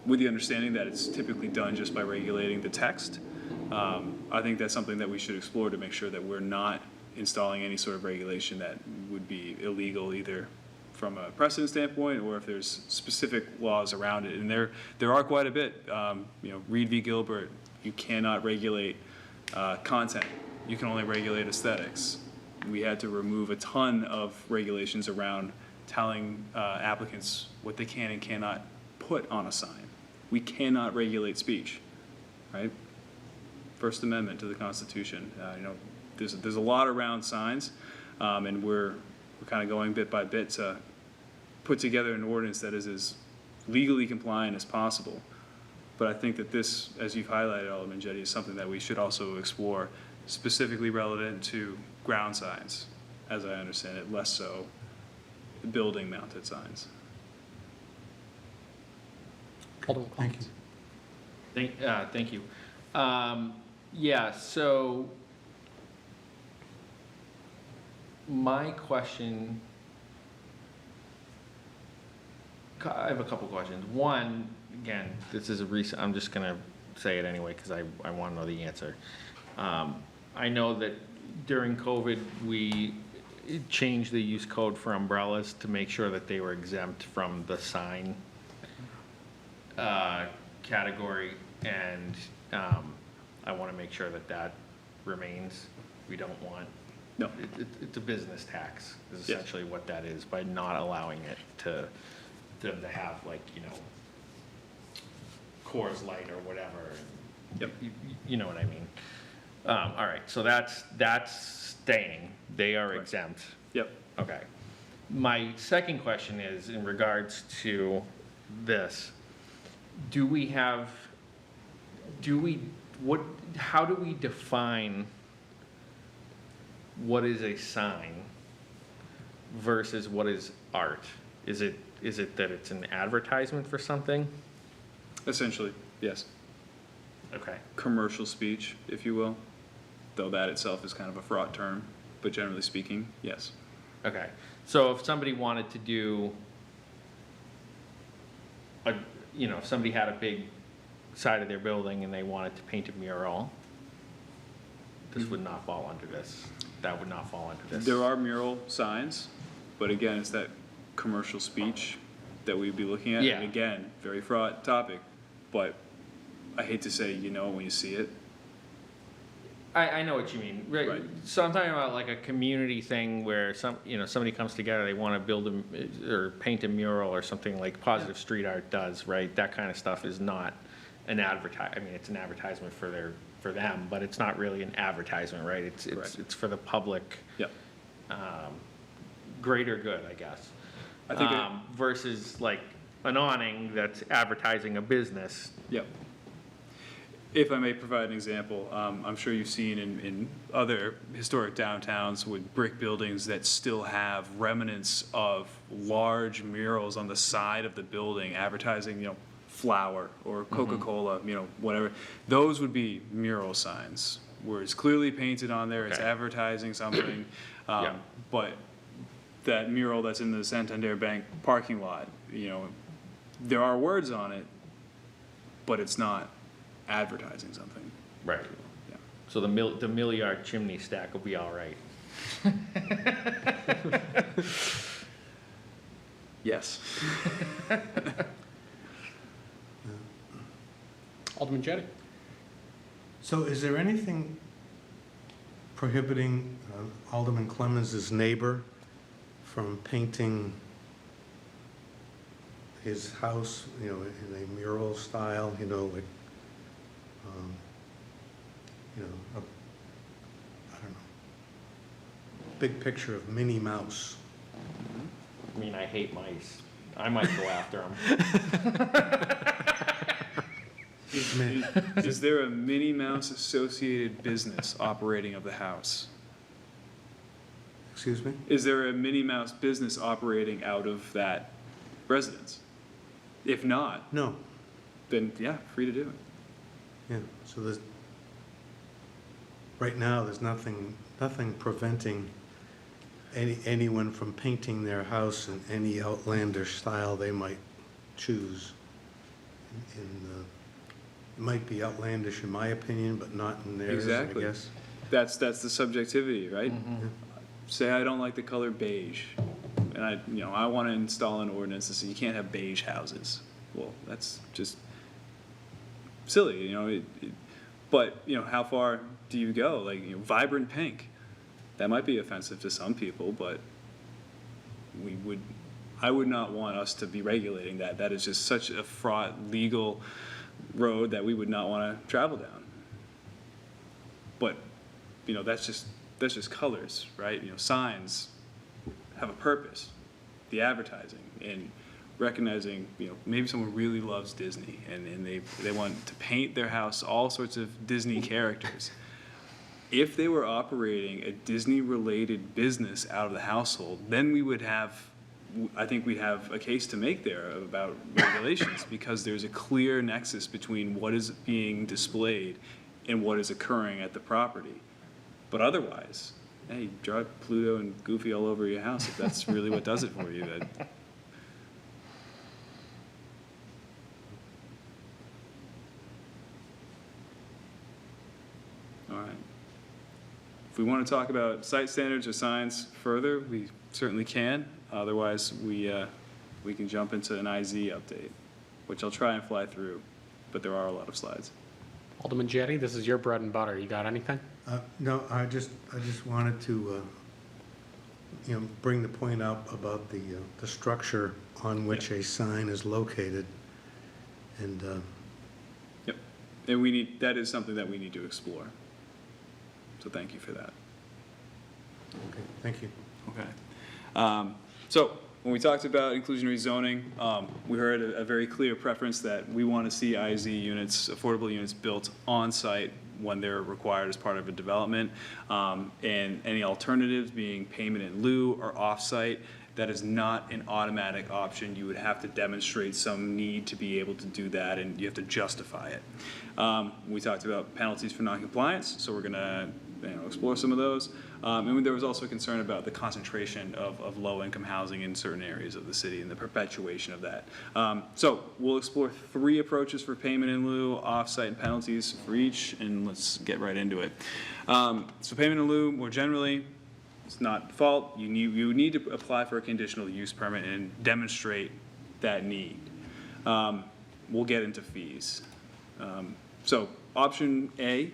With the understanding that it's typically done just by regulating the text, I think that's something that we should explore to make sure that we're not installing any sort of regulation that would be illegal, either from a precedent standpoint or if there's specific laws around it. And there are quite a bit. Reed v. Gilbert, you cannot regulate content. You can only regulate aesthetics. We had to remove a ton of regulations around telling applicants what they can and cannot put on a sign. We cannot regulate speech, right? First Amendment to the Constitution. There's a lot around signs, and we're we're kind of going bit by bit to put together an ordinance that is as legally compliant as possible. But I think that this, as you've highlighted, Alderman Jettie, is something that we should also explore, specifically relevant to ground signs, as I understand it, less so building-mounted signs. Alderman Thank Clemens. Thank you. Yeah, so my question, I have a couple questions. One, again, this is a recent, I'm just gonna say it anyway because I want to know the answer. I know that during COVID, we changed the use code for umbrellas to make sure that they were exempt from the sign category, and I want to make sure that that remains. We don't want, No. it's a business tax, is Yes. essentially what that is, by not allowing it to have, like, you know, Coors Light or whatever. Yep. You know what I mean? All right, so that's staying. They are Correct. exempt. Yep. Okay. My second question is in regards to this. How do we define what is a sign versus what is art? Is it that it's an advertisement for something? Essentially, yes. Okay. Commercial speech, if you will, though that itself is kind of a fraught term, but generally speaking, yes. Okay, so if somebody wanted to do if somebody had a big side of their building and they wanted to paint a mural, this would not fall under this. That would not fall under this. There are mural signs, but again, it's that commercial speech that we'd be looking at. Yeah. And again, very fraught topic, but I hate to say, you know, when you see it. I know what you mean. Right. So I'm talking about like a community thing where somebody comes together, they want to build or paint a mural or something like Positive Street Art does, right? That kind of stuff is not an it's an advertisement for them, but it's not really an advertisement, right? Correct. It's for the public, Yep. greater good, I guess. I think versus like an awning that's advertising a business. Yep. If I may provide an example, I'm sure you've seen in other historic downtowns with brick buildings that still have remnants of large murals on the side of the building advertising, you know, flour or Coca-Cola, you know, whatever. Those would be mural signs, where it's clearly painted on there, it's Okay. advertising something. Yeah. But that mural that's in the Santander Bank parking lot, you know, there are words on it, but it's not advertising something. Right. Yeah. So the milliard chimney stack will be all right. Yes. Alderman Jettie. So is there anything prohibiting Alderman Clemens' neighbor from painting his house, you know, in a mural style, you know, like, I don't know, big picture of Minnie Mouse? I mean, I hate mice. I might go after them. Is there a Minnie Mouse associated business operating of the house? Excuse me? Is there a Minnie Mouse business operating out of that residence? If not, No, then yeah, free to do it. yeah, so there's, right now, there's nothing preventing anyone from painting their house in any outlandish style they might choose. It might be outlandish in my opinion, but not in theirs, I Exactly. guess. That's the subjectivity, right? Say I don't like the color beige, and I want to install an ordinance that says you can't have beige houses. Well, that's just silly, you know. But you know, how far do you go? Like, you know, vibrant pink, that might be offensive to some people, but I would not want us to be regulating that. That is just such a fraught legal road that we would not want to travel down. But you know, that's just colors, right? You know, signs have a purpose, the advertising, and recognizing, maybe someone really loves Disney and they want to paint their house all sorts of Disney characters. If they were operating a Disney-related business out of the household, then I think we'd have a case to make there about regulations, because there's a clear nexus between what is being displayed and what is occurring at the property. But otherwise, hey, draw Pluto and Goofy all over your house if that's really what does it for you. All right. If we want to talk about site standards or signs further, we certainly can. Otherwise, we can jump into an IZ update, which I'll try and fly through, but there are a lot of slides. Alderman Jettie, this is your bread and butter. You got anything? No, I just wanted to, bring the point up about the structure on which a sign is located. And, Yep. And that is something that we need to explore. So thank you for that. okay, thank you. Okay. So when we talked about inclusionary zoning, we heard a very clear preference that we want to see IZ units, affordable units, built on-site when they're required as part of a development. And any alternatives being payment in lieu or off-site, that is not an automatic option. You would have to demonstrate some need to be able to do that, and you have to justify it. We talked about penalties for noncompliance, so we're going to explore some of those. And there was also concern about the concentration of low-income housing in certain areas of the city and the perpetuation of that. So we'll explore 3 approaches for payment in lieu, off-site, and penalties for each, and let's get right into it. So payment in lieu, more generally, it's not default. You need to apply for a conditional use permit and demonstrate that need. We'll get into fees. So option A,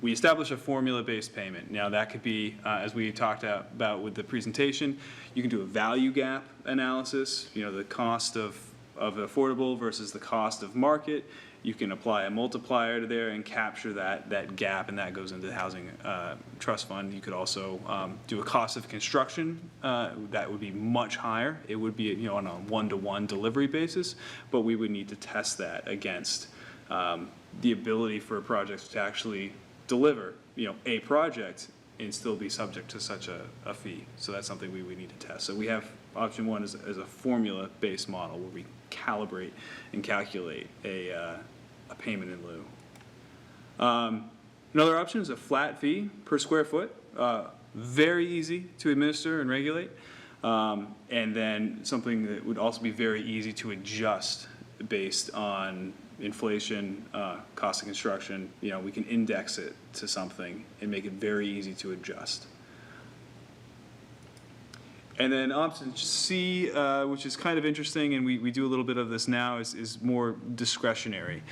we establish a formula-based payment. Now that could be, as we talked about with the presentation, you can do a value gap analysis, the cost of affordable versus the cost of market. You can apply a multiplier to there and capture that gap, and that goes into the housing trust fund. You could also do a cost of construction that would be much higher. It would be on a one-to-one delivery basis, but we would need to test that against the ability for projects to actually deliver a project and still be subject to such a fee. So that's something we would need to test. So we have option 1 as a formula-based model where we calibrate and calculate a payment in lieu. Another option is a flat fee per square foot. Very easy to administer and regulate. And then something that would also be very easy to adjust based on inflation, cost of construction. We can index it to something and make it very easy to adjust. And then option C, which is kind of interesting, and we do a little bit of this now, is more discretionary.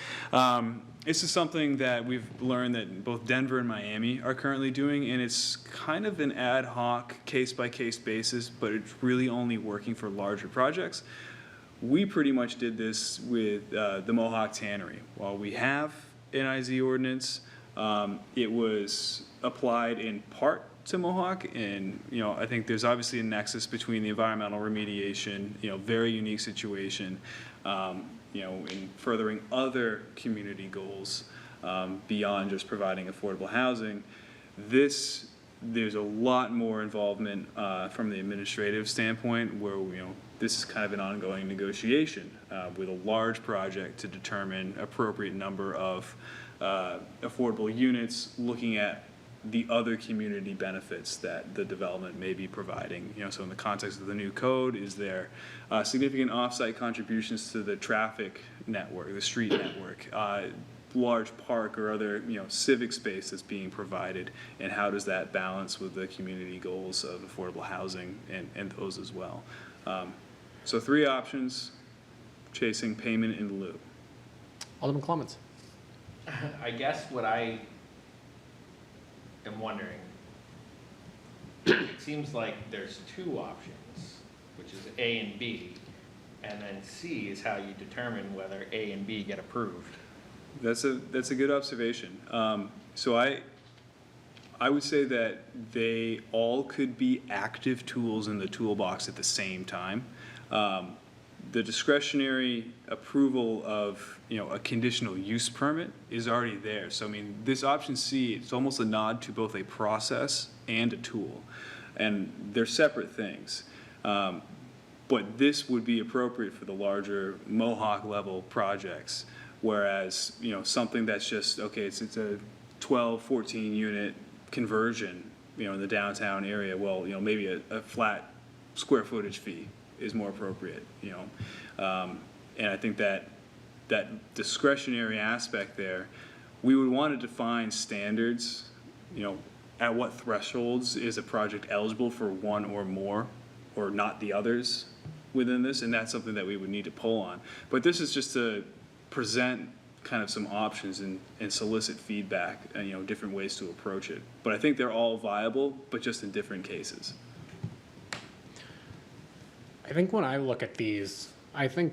This is something that we've learned that both Denver and Miami are currently doing, and it's kind of an ad hoc, case-by-case basis, but it's really only working for larger projects. We pretty much did this with the Mohawk Tannery. While we have an IZ ordinance, it was applied in part to Mohawk, and I think there's obviously a nexus between the environmental remediation, very unique situation, in furthering other community goals beyond just providing affordable housing. There's a lot more involvement from the administrative standpoint, where this is kind of an ongoing negotiation with a large project to determine appropriate number of affordable units, looking at the other community benefits that the development may be providing. So in the context of the new code, is there significant off-site contributions to the traffic network, the street network, large park or other civic space that's being provided, and how does that balance with the community goals of affordable housing and those as well. So 3 options, chasing payment in lieu. Alderman Clements. I guess what I am wondering, it seems like there's 2 options, which is A and B, and then C is how you determine whether A and B get approved. That's a good observation. So I I would say that they all could be active tools in the toolbox at the same time. The discretionary approval of, a conditional use permit is already there. So, I mean, this option C, it's almost a nod to both a process and a tool. And they're separate things. But this would be appropriate for the larger Mohawk level projects. Whereas, something that's just, okay, it's a 12, 14 unit conversion, in the downtown area, well, maybe a flat square footage fee is more appropriate, and I think that discretionary aspect there, we would want to define standards, at what thresholds is a project eligible for one or more, or not the others within this, and that's something that we would need to pull on. But this is just to present kind of some options and solicit feedback and, different ways to approach it. But I think they're all viable, but just in different cases. I think when I look at these, when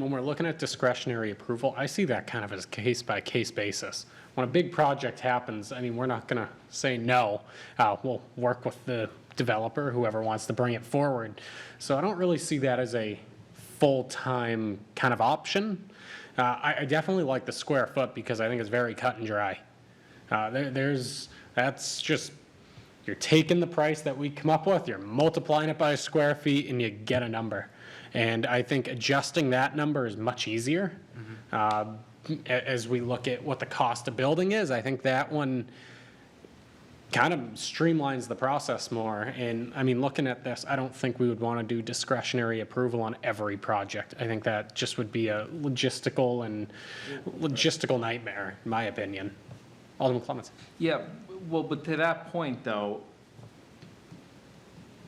we're looking at discretionary approval, I see that kind of as case-by-case basis. When a big project happens, we're not going to say no. We'll work with the developer, whoever wants to bring it forward. So I don't really see that as a full-time kind of option. I definitely like the square foot because I think it's very cut and dry. That's just, you're taking the price that we come up with, you're multiplying it by square feet, and you get a number. And I think adjusting that number is much easier. As we look at what the cost of building is, I think that one kind of streamlines the process more. And looking at this, I don't think we would want to do discretionary approval on every project. I think that just would be a logistical nightmare, in my opinion. Alderman Clements. Yeah, well, but to that point, though,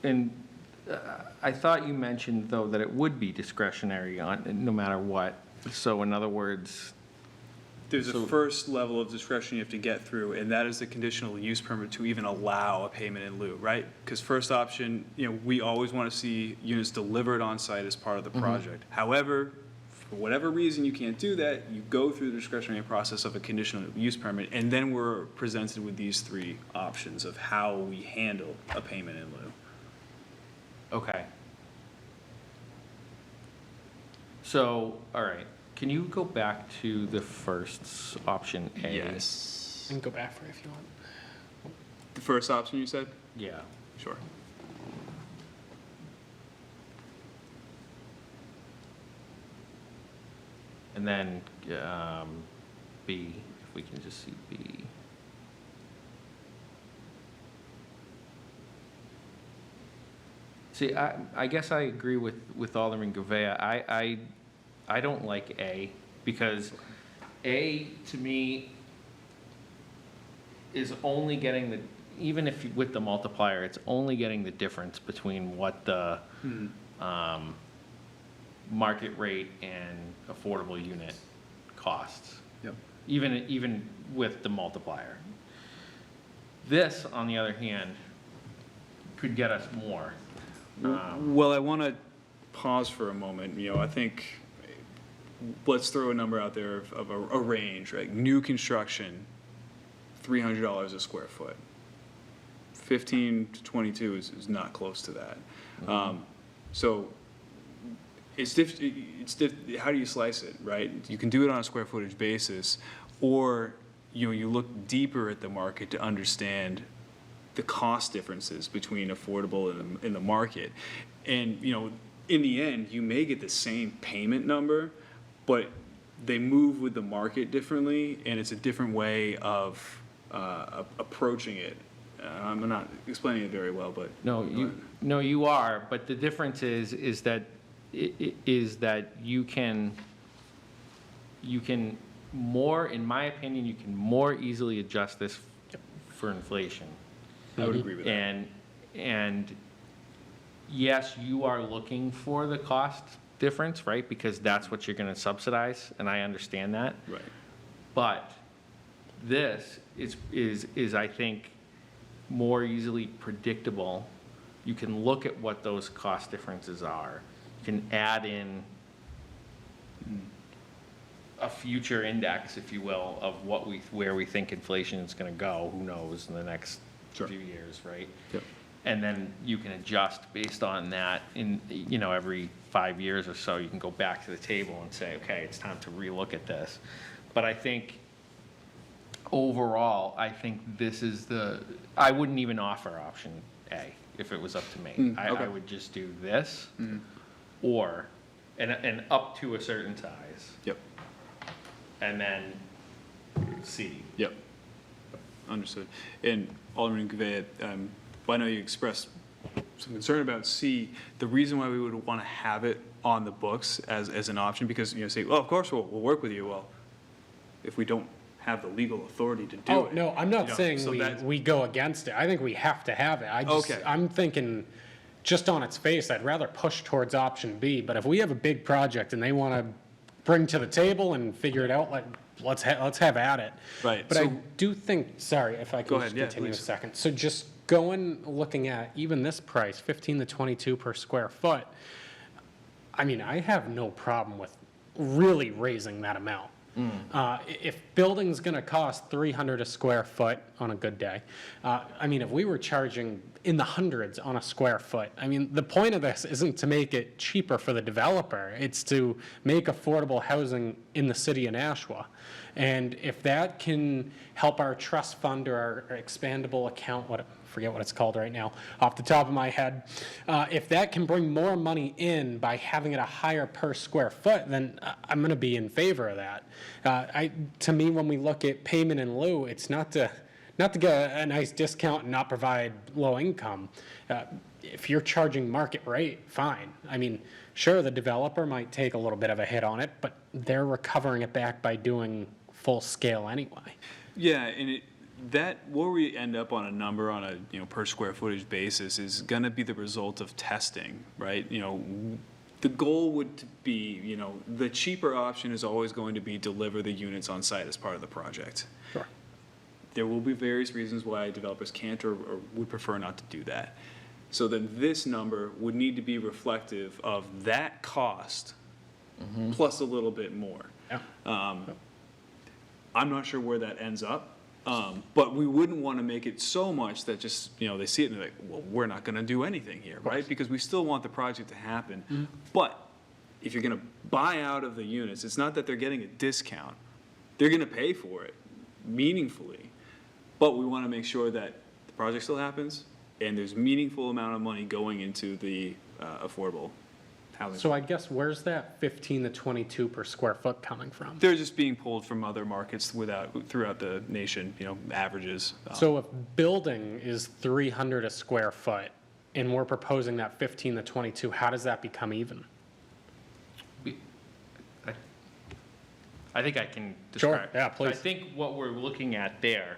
and I thought you mentioned, though, that it would be discretionary no matter what. So in other words, There's a first level of discretion you have to get through, and that is the conditional use permit to even allow a payment in lieu, right? Because first option, we always want to see units delivered on site as part of the project. However, for whatever reason you can't do that, you go through the discretionary process of a conditional use permit, and then we're presented with these three options of how we handle a payment in lieu. okay. So, all right, can you go back to the first option A? Yes. I can go back for it if you want. The first option you said? Yeah. Sure. And then B, if we can just see B. See, I guess I agree with Alderman Govea. I don't like A, because A, to me, is only getting the, even if with the multiplier, it's only getting the difference between what the market rate and affordable unit costs. Yep. Even with the multiplier. This, on the other hand, could get us more. Well, I want to pause for a moment. I think, let's throw a number out there of a range, right? New construction, $300 a square foot. 15 to 22 is not close to that. So how do you slice it, right? You can do it on a square footage basis, or you look deeper at the market to understand the cost differences between affordable and the market. And, in the end, you may get the same payment number, but they move with the market differently, and it's a different way of approaching it. I'm not explaining it very well, but. No, you are, but the difference is that you can more, in my opinion, you can more easily adjust this for inflation. I would agree with that. And yes, you are looking for the cost difference, right? Because that's what you're gonna subsidize, and I understand that. Right. But this is I think, more easily predictable. You can look at what those cost differences are. You can add in a future index, if you will, of where we think inflation is gonna go, who knows, in the next Sure. few years, right? Yep. And then you can adjust based on that in, every 5 years or so, you can go back to the table and say, okay, it's time to relook at this. But I think overall, I think this is I wouldn't even offer option A if it was up to me. I okay. would just do this or, and up to a certain size, Yep, and then C. yep. Understood. And Alderman Gouveia, I know you expressed some concern about C. The reason why we would want to have it on the books as an option, because, say, well, of course, we'll work with you. Well, if we don't have the legal authority to do Oh, it. no, I'm not saying so that's- we go against it. I think we have to have it. Okay. I'm thinking, just on its face, I'd rather push towards option B. But if we have a big project and they want to bring to the table and figure it out, like, let's have at it. Right, But I so- do think, sorry, if I Go can ahead, just yeah, continue a please. second. So just looking at even this price, 15 to 22 per square foot, I mean, I have no problem with really raising that amount. If building's gonna cost 300 a square foot on a good day, I mean, if we were charging in the hundreds on a square foot, I mean, the point of this isn't to make it cheaper for the developer, it's to make affordable housing in the city of Nashua. And if that can help our trust fund or our expandable account, forget what it's called right now, off the top of my head. If that can bring more money in by having it a higher per square foot, then I'm going to be in favor of that. To me, when we look at payment in lieu, it's not to get a nice discount and not provide low income. If you're charging market rate, fine. I mean, sure, the developer might take a little bit of a hit on it, but they're recovering it back by doing full scale anyway. Yeah, and where we end up on a number on a per square footage basis is going to be the result of testing, right? The goal would be, the cheaper option is always going to be deliver the units on site as part of the project. Sure. There will be various reasons why developers can't or would prefer not to do that. So then this number would need to be reflective of that cost plus a little bit more. Yeah. I'm not sure where that ends up, but we wouldn't want to make it so much that just, they see it and they're like, well, we're not going to do anything here, right? Because we still want the project to happen. But if you're going to buy out of the units, it's not that they're getting a discount. They're going to pay for it meaningfully. But we want to make sure that the project still happens and there's meaningful amount of money going into the affordable housing. So I guess where's that 15 to 22 per square foot coming from? They're just being pulled from other markets throughout the nation, averages. So if building is 300 a square foot and we're proposing that 15 to 22, how does that become even? I think I can Sure, describe. yeah, please. I think what we're looking at there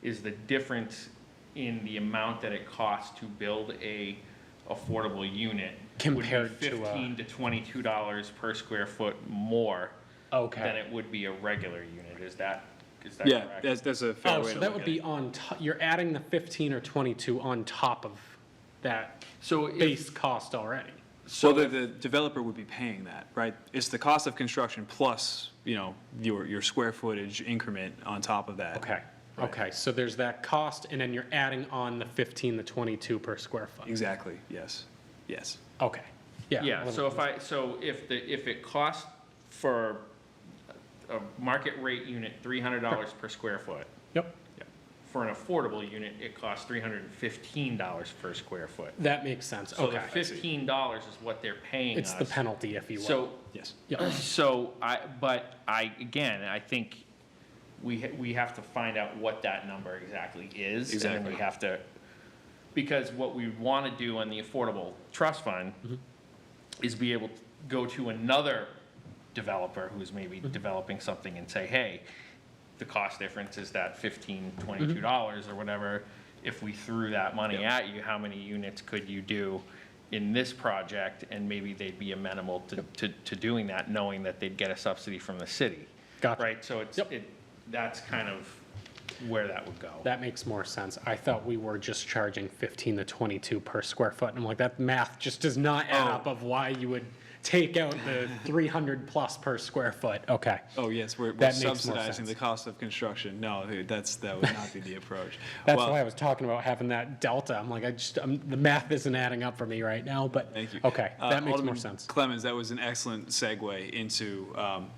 is the difference in the amount that it costs to build a affordable unit. Compared would be to a- $15 to $22 per square foot more Okay. than it would be a regular unit. Is that Yeah, correct? that's a fair Oh, way so to that look would at be it. on top, you're adding the 15 or 22 on top of that So if, base cost already? So the developer would be paying that, right? It's the cost of construction plus, your square footage increment on top of that. Okay, okay, so there's that cost and then you're adding on the 15 to 22 per square foot? Exactly, yes, yes. Okay, yeah. yeah, so if it costs for a market rate unit $300 per square foot, Yep, for an affordable unit, it costs $315 per square foot. that makes sense, So the okay. $15 is what they're paying us. It's the penalty, if you will. So, Yes. Yeah. I think we have to find out what that number exactly is. And then Exactly. we have to, because what we want to do on the Affordable Trust Fund is be able to go to another developer who's maybe developing something and say, hey, the cost difference is that $15, $22 or whatever. If we threw that money at you, how many units could you do in this project? And maybe they'd be amenable to doing that, knowing that they'd get a subsidy from the city. Gotcha. Right, so that's kind of where that would go. That makes more sense. I thought we were just charging 15 to 22 per square foot. And I'm like, that math just does not add Oh. up of why you would take out the 300 plus per square foot. Okay. Oh, yes, we're That makes more subsidizing sense. the cost of construction. No, that would not be the approach. That's Well, why I was talking about having that delta. I'm like, the math isn't adding up for me right now, but, Thank you. okay, that makes more Alderman sense. Clemens, that was an excellent segue into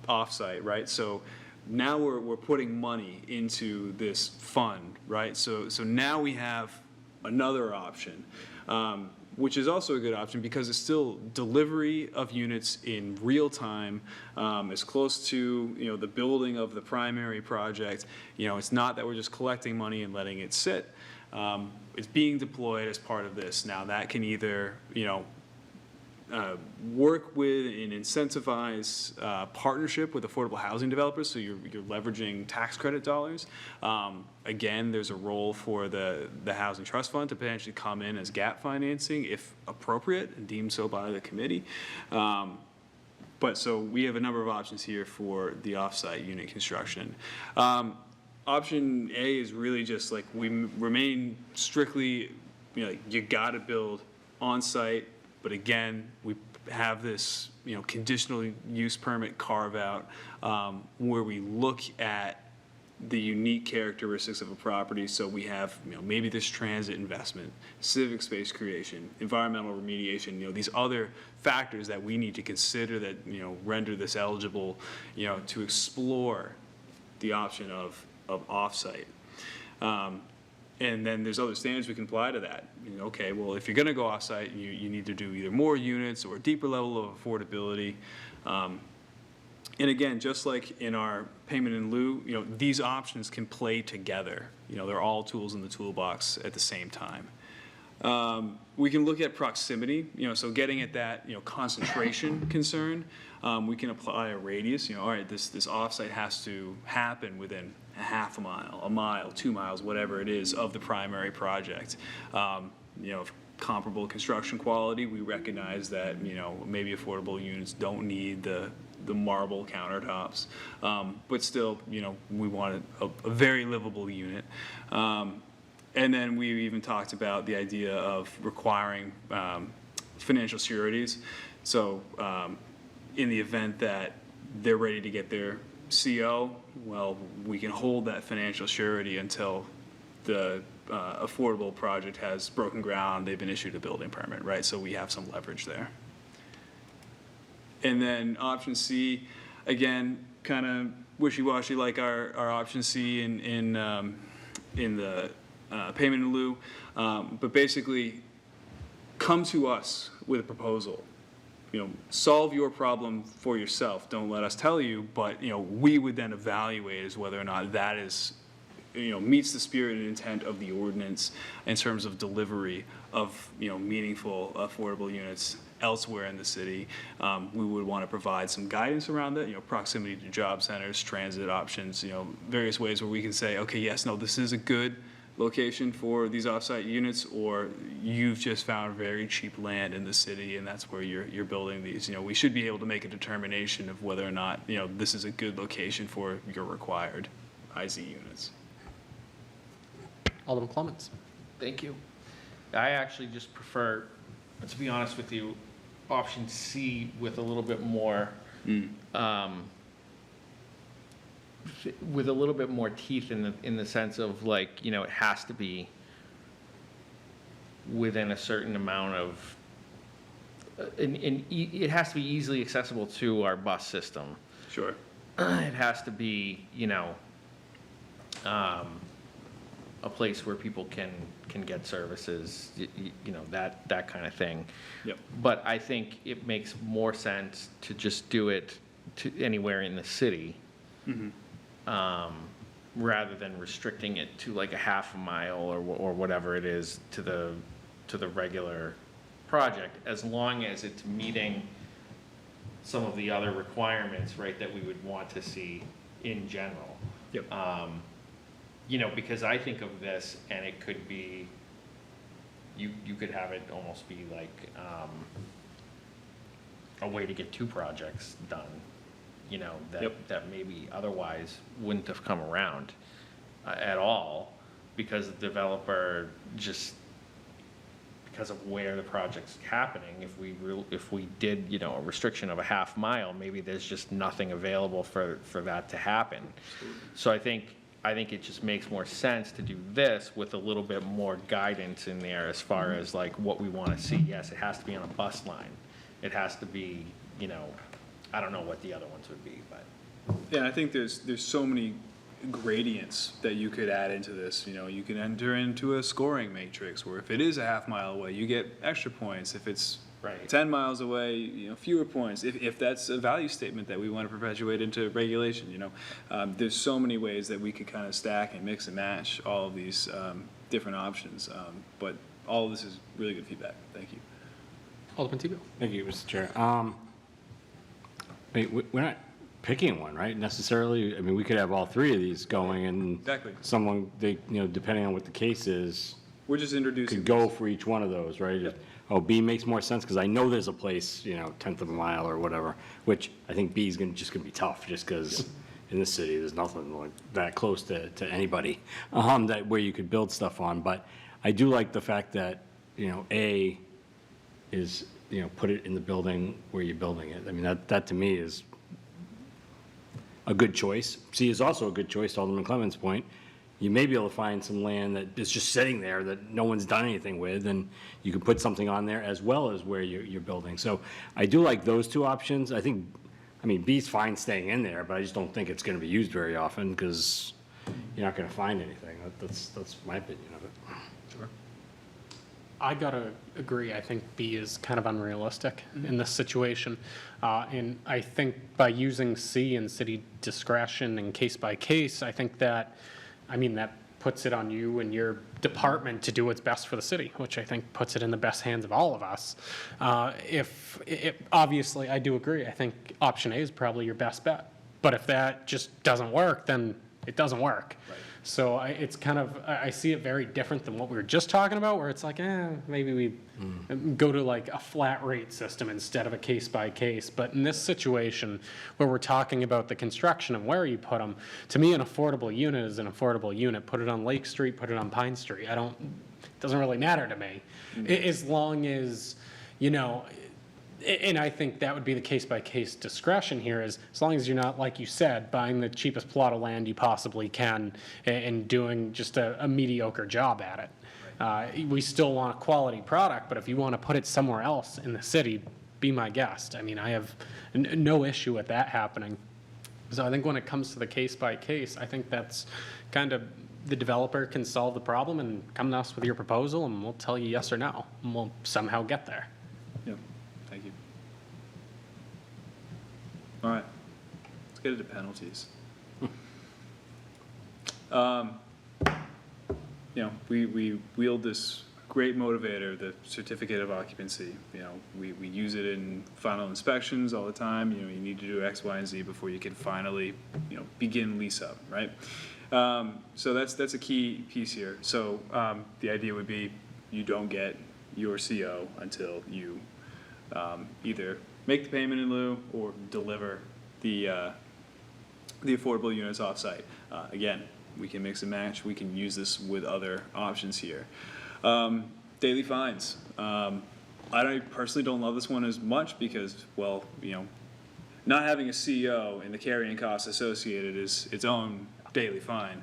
offsite, right? So now we're putting money into this fund, right? So now we have another option, which is also a good option because it's still delivery of units in real time, as close to, the building of the primary project. It's not that we're just collecting money and letting it sit. It's being deployed as part of this. Now, that can either, work with and incentivize partnership with affordable housing developers, so you're leveraging tax credit dollars. Again, there's a role for the Housing Trust Fund to potentially come in as gap financing if appropriate and deemed so by the committee. But so we have a number of options here for the offsite unit construction. Option A is really just like we remain strictly, you gotta build on-site. But again, we have this, conditional use permit carve out where we look at the unique characteristics of a property. So we have, maybe this transit investment, civic space creation, environmental remediation, these other factors that we need to consider that, render this eligible, to explore the option of offsite. And then there's other standards we can apply to that. Okay, well, if you're going to go offsite, you need to do either more units or a deeper level of affordability. And again, just like in our payment in lieu, these options can play together. They're all tools in the toolbox at the same time. We can look at proximity, so getting at that, concentration concern. We can apply a radius, all right, this offsite has to happen within a half a mile, 2 miles, whatever it is, of the primary project. Comparable construction quality, we recognize that, maybe affordable units don't need the marble countertops, but still, we want a very livable unit. And then we even talked about the idea of requiring financial sureties. So in the event that they're ready to get their CO, well, we can hold that financial surety until the affordable project has broken ground, they've been issued a building permit, right? So we have some leverage there. And then option C, again, kind of wishy-washy like our option C in the payment in lieu, but basically come to us with a proposal. Solve your problem for yourself. Don't let us tell you, but we would then evaluate as whether or not that is, meets the spirit and intent of the ordinance in terms of delivery of meaningful affordable units elsewhere in the city. We would want to provide some guidance around that, proximity to job centers, transit options, various ways where we can say, okay, yes, no, this is a good location for these offsite units, or you've just found very cheap land in the city and that's where you're building these. We should be able to make a determination of whether or not, this is a good location for your required IZ units. Alderman Clemens. Thank you. I actually just prefer, to be honest with you, option C with a little bit more, with a little bit more teeth in the sense of like, it has to be within a certain amount of, it has to be easily accessible to our bus system. Sure. It has to be, a place where people can get services, that kind of thing. Yep. But I think it makes more sense to just do it to anywhere in the city, rather than restricting it to like a half a mile or whatever it is to the regular project, as long as it's meeting some of the other requirements, right, that we would want to see in general. Yep. Because I think of this and it could be, you could have it almost be like a way to get two projects done, that maybe otherwise wouldn't have come around at all, because the developer just because of where the project's happening. If we did, you know, a restriction of a half mile, maybe there's just nothing available for that to happen. So I think it just makes more sense to do this with a little bit more guidance in there as far as like what we want to see. Yes, it has to be on a bus line. It has to be, you know, I don't know what the other ones would be, but. Yeah, I think there's so many gradients that you could add into this. You know, you can enter into a scoring matrix where if it is a half mile away, you get extra points. If it's Right. 10 miles away, you know, fewer points. If that's a value statement that we want to perpetuate into regulation, you know, there's so many ways that we could kind of stack and mix and match all of these different options. But all of this is really good feedback. Thank you. Alderman Tebow. Thank you, Mr. Chair. I mean, we're not picking one, right, necessarily? I mean, we could have all three of these going, and Exactly. someone, you know, depending on what the case is, We're just introducing. could go for each one of those, right? Yep. Oh, B makes more sense, because I know there's a place, you know, 1/10 of a mile or whatever, which I think B is just gonna be tough, just because in this city, there's nothing like that close to anybody, where you could build stuff on. But I do like the fact that, you know, A is, you know, put it in the building where you're building it. I mean, that to me is a good choice. C is also a good choice, to Alderman Clement's point. You may be able to find some land that is just sitting there that no one's done anything with, and you can put something on there as well as where you're building. So I do like those two options. I mean, B's fine staying in there, but I just don't think it's gonna be used very often, because you're not gonna find anything. That's my opinion of it. I gotta agree. I think B is kind of unrealistic in this situation. And I think by using C and city discretion and case by case, I think that, I mean, that puts it on you and your department to do what's best for the city, which I think puts it in the best hands of all of us. Obviously, I do agree. I think option A is probably your best bet. But if that just doesn't work, then it doesn't work. Right. So it's kind of, I see it very different than what we were just talking about, where it's like, maybe we go to like a flat rate system instead of a case by case. But in this situation, where we're talking about the construction and where you put them, to me, an affordable unit is an affordable unit. Put it on Lake Street, put it on Pine Street. It doesn't really matter to me. As long as, you know, and I think that would be the case-by-case discretion here, is as long as you're not, like you said, buying the cheapest plot of land you possibly can and doing just a mediocre job at it. We still want a quality product, but if you want to put it somewhere else in the city, be my guest. I mean, I have no issue with that happening. So I think when it comes to the case-by-case, I think that's kind of, the developer can solve the problem and come to us with your proposal, and we'll tell you yes or no, and we'll somehow get there. Yep. Thank you. All right, let's get into penalties. You know, we wield this great motivator, the certificate of occupancy. You know, we use it in final inspections all the time. You know, you need to do X, Y, and Z before you can finally, you know, begin lease up, right? So that's a key piece here. So the idea would be you don't get your CO until you either make the payment in lieu or deliver the affordable units off-site. Again, we can mix and match. We can use this with other options here. Daily fines. I personally don't love this one as much because, well, you know, not having a CO and the carrying costs associated is its own daily fine.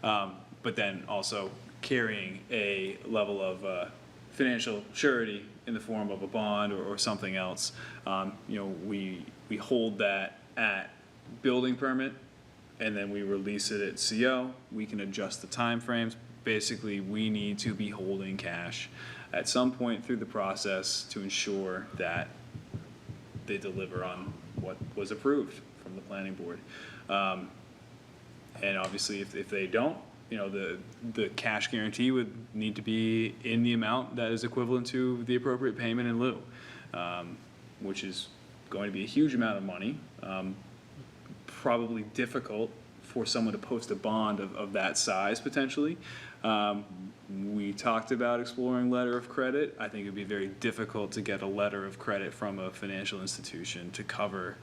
But then also carrying a level of financial surety in the form of a bond or something else. You know, we hold that at building permit, and then we release it at CO. We can adjust the timeframes. Basically, we need to be holding cash at some point through the process to ensure that they deliver on what was approved from the planning board. And obviously, if they don't, you know, the cash guarantee would need to be in the amount that is equivalent to the appropriate payment in lieu, which is going to be a huge amount of money, probably difficult for someone to post a bond of that size potentially. We talked about exploring letter of credit. I think it would be very difficult to get a letter of credit from a financial institution to cover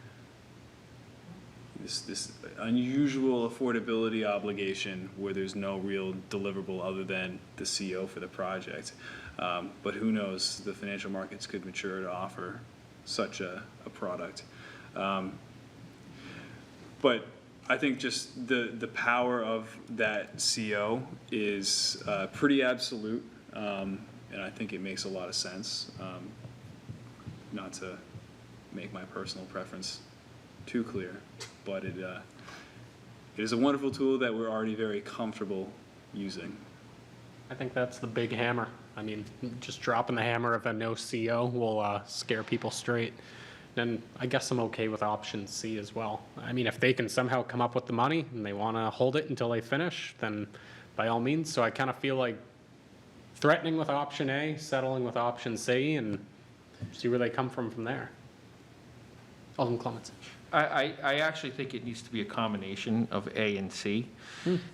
this unusual affordability obligation where there's no real deliverable other than the CO for the project. But who knows, the financial markets could mature to offer such a product. But I think just the power of that CO is pretty absolute, and I think it makes a lot of sense. Not to make my personal preference too clear, but it is a wonderful tool that we're already very comfortable using. I think that's the big hammer. I mean, just dropping the hammer of a no CO will scare people straight. Then I guess I'm okay with option C as well. I mean, if they can somehow come up with the money and they want to hold it until they finish, then by all means. So I kind of feel like threatening with option A, settling with option C, and see where they come from there. Alderman Clements. I actually think it needs to be a combination of A and C.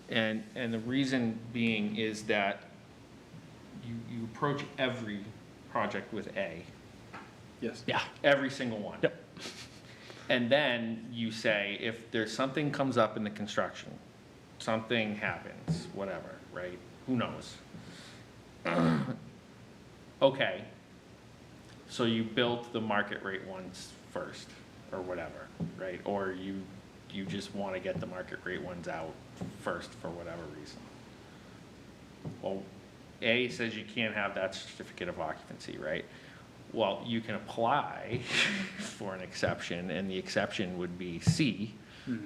And the reason being is that you approach every project with A, Yes. Yeah. every single one. Yep. And then you say, if there's something comes up in the construction, something happens, whatever, right? Who knows? Okay, so you built the market rate ones first, or whatever, right? Or you just want to get the market rate ones out first for whatever reason. Well, A says you can't have that certificate of occupancy, right? Well, you can apply for an exception, and the exception would be C,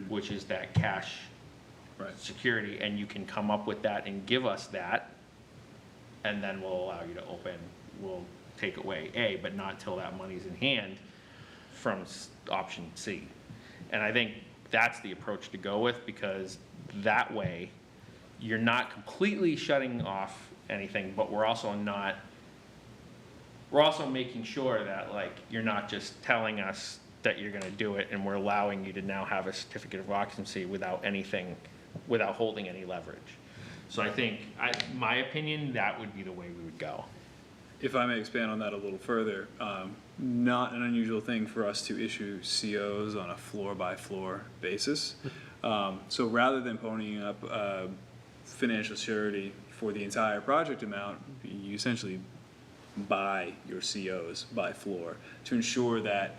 which is that cash Right. security, and you can come up with that and give us that, and then we'll allow you to open, we'll take away A, but not till that money's in hand from option C. And I think that's the approach to go with, because that way, you're not completely shutting off anything, but we're also making sure that, like, you're not just telling us that you're gonna do it, and we're allowing you to now have a certificate of occupancy without holding any leverage. So I think, my opinion, that would be the way we would go. If I may expand on that a little further, not an unusual thing for us to issue COs on a floor-by-floor basis. So rather than ponying up financial surety for the entire project amount, you essentially buy your COs by floor to ensure that,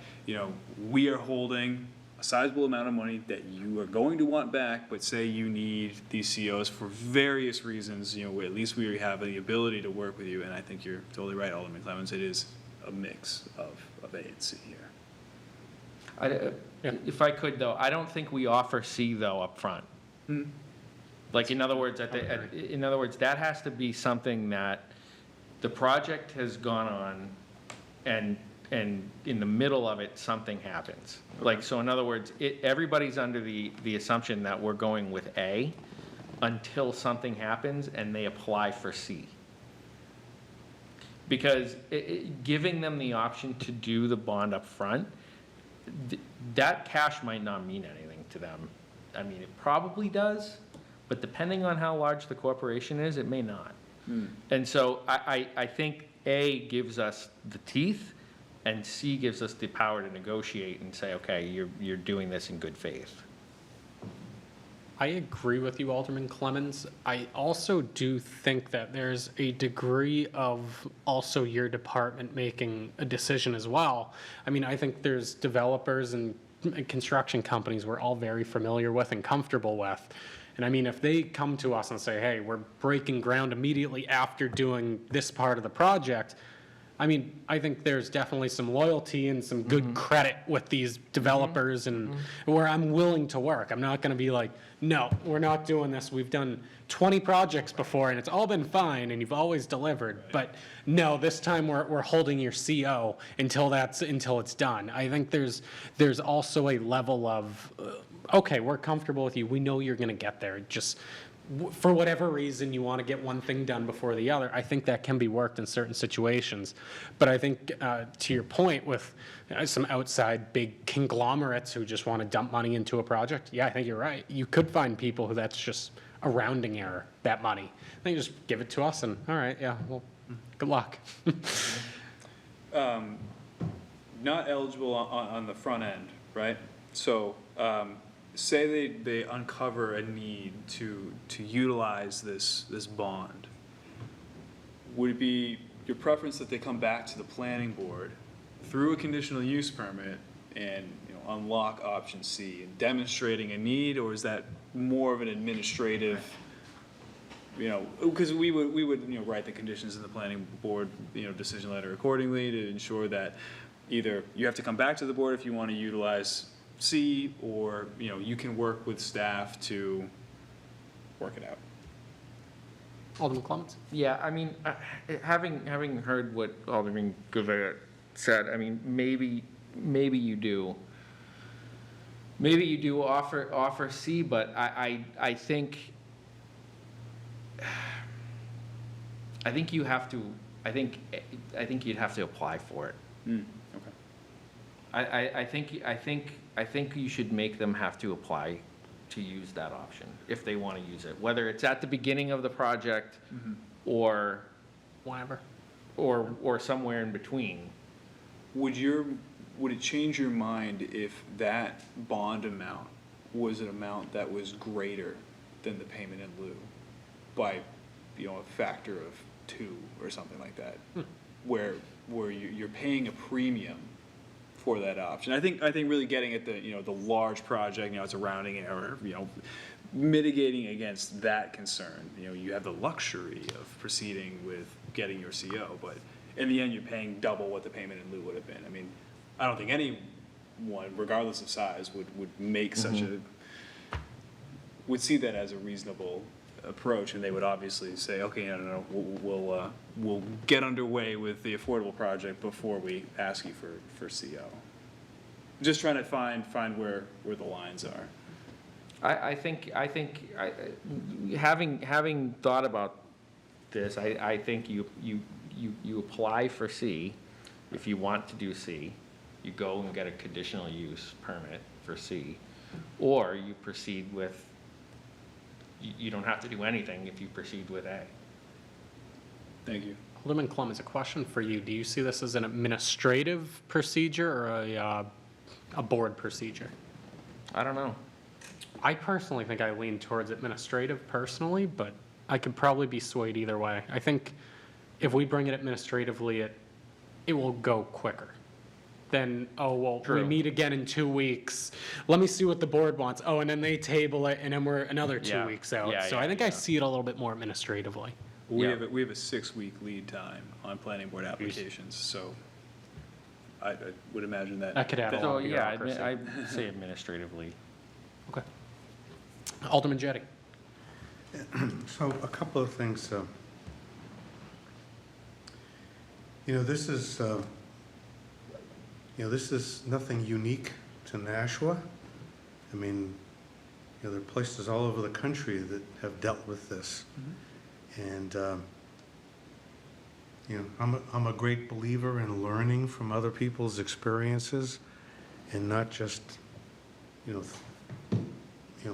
we are holding a sizable amount of money that you are going to want back, but say you need these COs for various reasons, at least we have the ability to work with you, and I think you're totally right, Alderman Clemens, it is a mix of A and C here. If I could, though, I don't think we offer C, though, up front. Like, in other words, that has to be something that the project has gone on, and in the middle of it, something happens. Like, so in other words, everybody's under the assumption that we're going with A until something happens and they apply for C. Because giving them the option to do the bond up front, that cash might not mean anything to them. I mean, it probably does, but depending on how large the corporation is, it may not. And so I think A gives us the teeth, and C gives us the power to negotiate and say, okay, you're doing this in good faith. I agree with you, Alderman Clemens. I also do think that there's a degree of also your department making a decision as well. I mean, I think there's developers and construction companies we're all very familiar with and comfortable with. And I mean, if they come to us and say, hey, we're breaking ground immediately after doing this part of the project, I mean, I think there's definitely some loyalty and some good credit with these developers and where I'm willing to work. I'm not going to be like, no, we're not doing this. We've done 20 projects before and it's all been fine and you've always delivered. But no, this time we're holding your CO until it's done. I think there's also a level of, okay, we're comfortable with you. We know you're going to get there. Just for whatever reason you want to get one thing done before the other, I think that can be worked in certain situations. But I think to your point with some outside big conglomerates who just want to dump money into a project, yeah, I think you're right. You could find people who that's just a rounding error, that money. They just give it to us and, all right, yeah, well, good luck. Not eligible on the front end, right? So say they uncover a need to utilize this bond, would it be your preference that they come back to the planning board through a conditional use permit and, unlock option C and demonstrating a need, or is that more of an administrative, because we would, write the conditions in the planning board, decision letter accordingly to ensure that either you have to come back to the board if you want to utilize C, or, you can work with staff to work it out. Alderman Clements? Yeah, I mean, having heard what Alderman GOV said, I mean, maybe you do. Maybe you do offer C, but I think you have to, I think you'd have to apply for it. Okay. I think you should make them have to apply to use that option if they want to use it, whether it's at the beginning of the project or Whatever. or somewhere in between. Would it change your mind if that bond amount was an amount that was greater than the payment in lieu by, a factor of 2 or something like that? Where you're paying a premium for that option. I think really getting at the large project, it's a rounding error, mitigating against that concern. You have the luxury of proceeding with getting your CO, but in the end, you're paying double what the payment in lieu would have been. I mean, I don't think anyone, regardless of size, would make such would see that as a reasonable approach, and they would obviously say, okay, no, we'll get underway with the affordable project before we ask you for CO. Just trying to find where the lines are. I think having thought about this, I think you apply for C if you want to do C. You go and get a conditional use permit for C, or you proceed with. You don't have to do anything if you proceed with A. Thank you. Alderman Clements, a question for you. Do you see this as an administrative procedure or a board procedure? I don't know. I personally think I lean towards administrative personally, but I could probably be swayed either way. I think if we bring it administratively, it will go quicker than, we True. meet again in 2 weeks. Let me see what the board wants. Oh, and then they table it, and then we're another 2 Yeah. weeks out. Yeah, So yeah, I think yeah. I see it a little bit more administratively. We Yeah. have a 6-week lead time on planning board applications, so I would imagine that. That could add a So lot of yeah, bureaucracy. I'd say administratively. Okay. Alderman Jettie? So a couple of things. This is nothing unique to Nashua. I mean, there are places all over the country that have dealt with this. And, I'm a great believer in learning from other people's experiences and not just,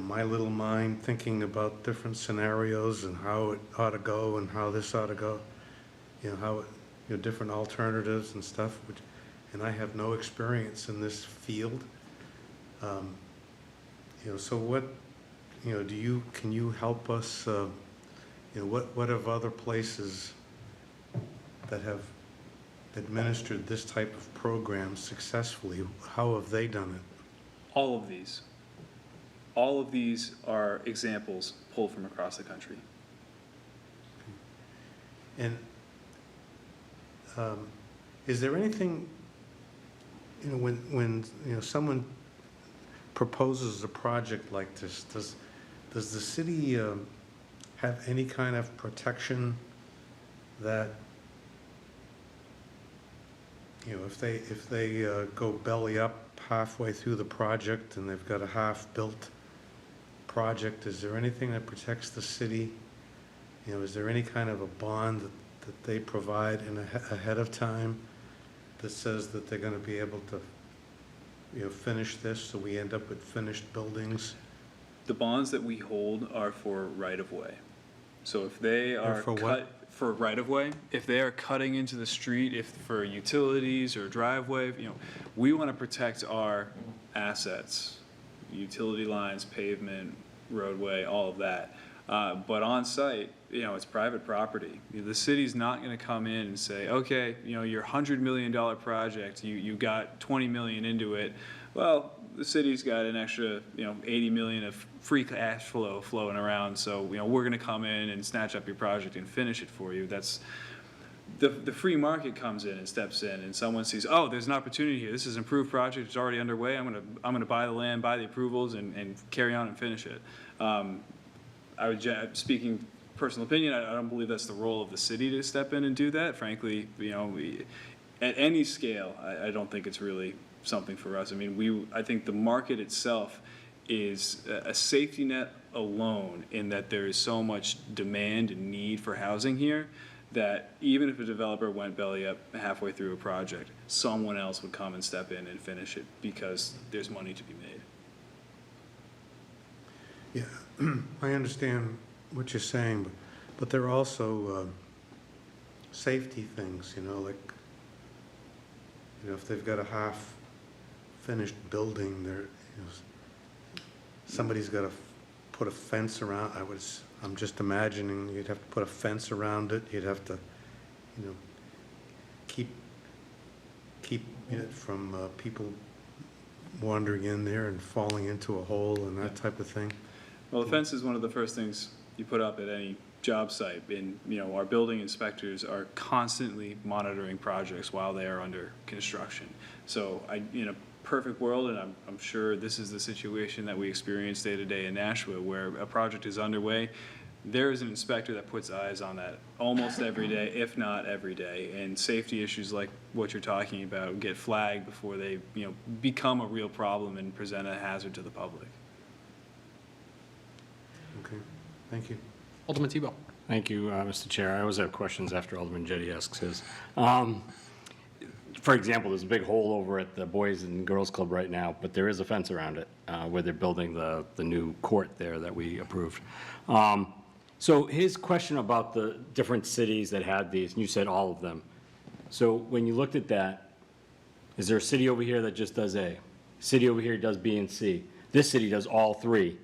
my little mind thinking about different scenarios and how it ought to go and how this ought to go, different alternatives and stuff, and I have no experience in this field. So what, can you help us, what have other places that have administered this type of program successfully, how have they done it? All of these are examples pulled from across the country. And is there anything, when someone proposes a project like this, does the city have any kind of protection that, if they go belly up halfway through the project and they've got a half-built project, is there anything that protects the city? Is there any kind of a bond that they provide ahead of time that says that they're going to be able to, finish this, so we end up with finished buildings? The bonds that we hold are for right-of-way. So if they are for cut what? for right-of-way, if they are cutting into the street, if for utilities or driveway, we want to protect our assets, utility lines, pavement, roadway, all of that. But on site, it's private property. The city's not gonna come in and say, okay, your $100 million project, you got 20 million into it. Well, the city's got an extra, 80 million of free cash flow flowing around, so, we're gonna come in and snatch up your project and finish it for you. That's, the free market comes in and steps in, and someone sees, oh, there's an opportunity here, this is an improved project, it's already underway, I'm gonna buy the land, buy the approvals, and carry on and finish it. Speaking personal opinion, I don't believe that's the role of the city to step in and do that. Frankly, at any scale, I don't think it's really something for us. I mean, I think the market itself is a safety net alone in that there is so much demand and need for housing here that even if a developer went belly up halfway through a project, someone else would come and step in and finish it because there's money to be made. Yeah, I understand what you're saying, but there are also safety things, like, if they've got a half-finished building, somebody's got to put a fence around. I'm just imagining you'd have to put a fence around it. You'd have to, keep it from people wandering in there and falling into a hole and that type of thing. Well, the fence is one of the first things you put up at any job site, and our building inspectors are constantly monitoring projects while they are under construction. So in a perfect world, and I'm sure this is the situation that we experience day to day in Nashua, where a project is underway, there is an inspector that puts eyes on that almost every day, if not every day, and safety issues like what you're talking about get flagged before they become a real problem and present a hazard to the public. Okay, thank you. Alderman Tebow. Thank you, Mr. Chair. I always have questions after Alderman Jettie asks his. For example, there's a big hole over at the Boys and Girls Club right now, but there is a fence around it where they're building the new court there that we approved. So his question about the different cities that had these, and you said all of them. So when you looked at that, is there a city over here that just does A? City over here does B and C. This city does all three.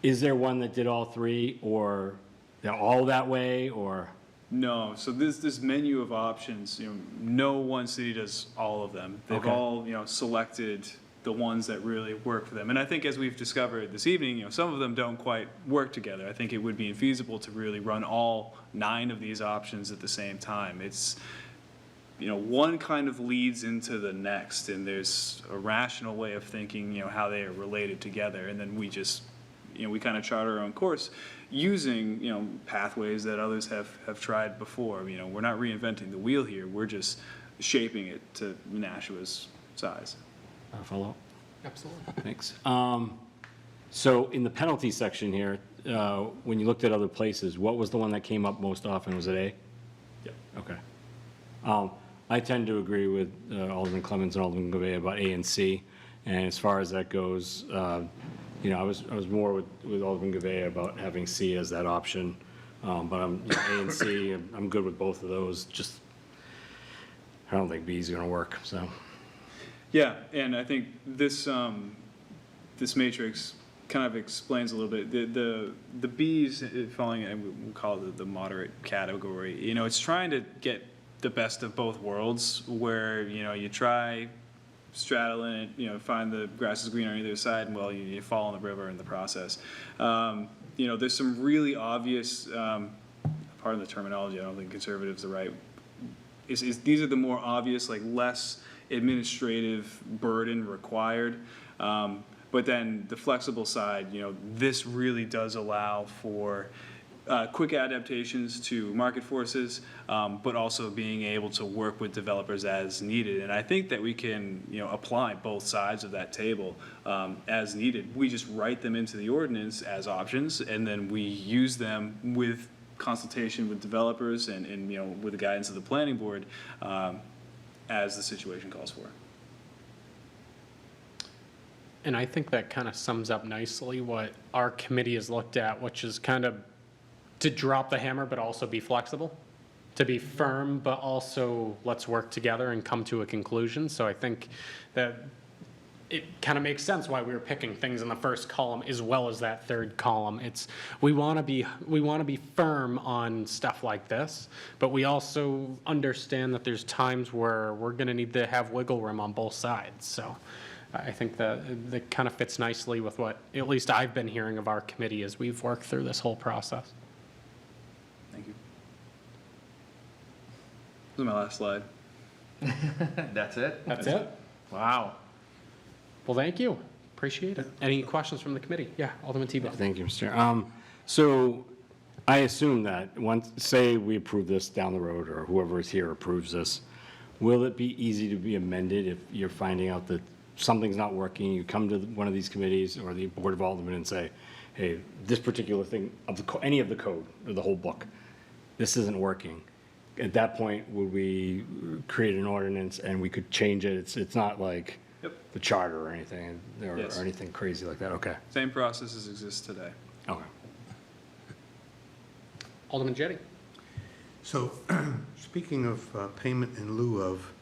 Is there one that did all three, or they're all that way, or? No, so this menu of options, no one city does all of them. They've Okay. all, selected the ones that really work for them. And I think as we've discovered this evening, some of them don't quite work together. I think it would be infeasible to really run all 9 of these options at the same time. It's, one kind of leads into the next, and there's a rational way of thinking, how they are related together, and then we just, we kind of chart our own course using, pathways that others have tried before. We're not reinventing the wheel here. We're just shaping it to Nashua's size. Follow up? Absolutely. Thanks. So in the penalty section here, when you looked at other places, what was the one that came up most often? Was it A? Yep. Okay. I tend to agree with Alderman Clemens and Alderman Gouveia about A and C. And as far as that goes, I was more with Alderman Gouveia about having C as that option. But I'm A and C, I'm good with both of those. Just, I don't think B is going to work, so. Yeah, and I think this this matrix kind of explains a little bit. The B's falling, and we'll call it the moderate category. It's trying to get the best of both worlds, where you try straddling it, find the grass is green on either side, and well, you fall in the river in the process. There's some really obvious, pardon the terminology, I don't think conservative is the right. These are the more obvious, like less administrative burden required. But then the flexible side, this really does allow for quick adaptations to market forces, but also being able to work with developers as needed. And I think that we can, apply both sides of that table as needed. We just write them into the ordinance as options, and then we use them with consultation with developers and with the guidance of the planning board as the situation calls for. And I think that kind of sums up nicely what our committee has looked at, which is kind of to drop the hammer, but also be flexible, to be firm, but also let's work together and come to a conclusion. So I think that it kind of makes sense why we were picking things in the first column as well as that third column. We want to be firm on stuff like this, but we also understand that there's times where we're going to need to have wiggle room on both sides. So I think that kind of fits nicely with what at least I've been hearing of our committee as we've worked through this whole process. Thank you. This is my last slide. That's it? That's it? Wow. Well, thank you. Appreciate it. Any questions from the committee? Yeah, Alderman Tebow. Thank you, Mr. Chair. So I assume that once, say we approve this down the road, or whoever is here approves this, will it be easy to be amended if you're finding out that something's not working, you come to one of these committees or the Board of Aldermen and say, hey, this particular thing, any of the code, or the whole book, this isn't working. At that point, would we create an ordinance and we could change it? It's not like the charter or anything, or Yes. anything crazy like that? Okay. Same processes exist today. Okay. Alderman Jettie. So, speaking of payment in lieu of,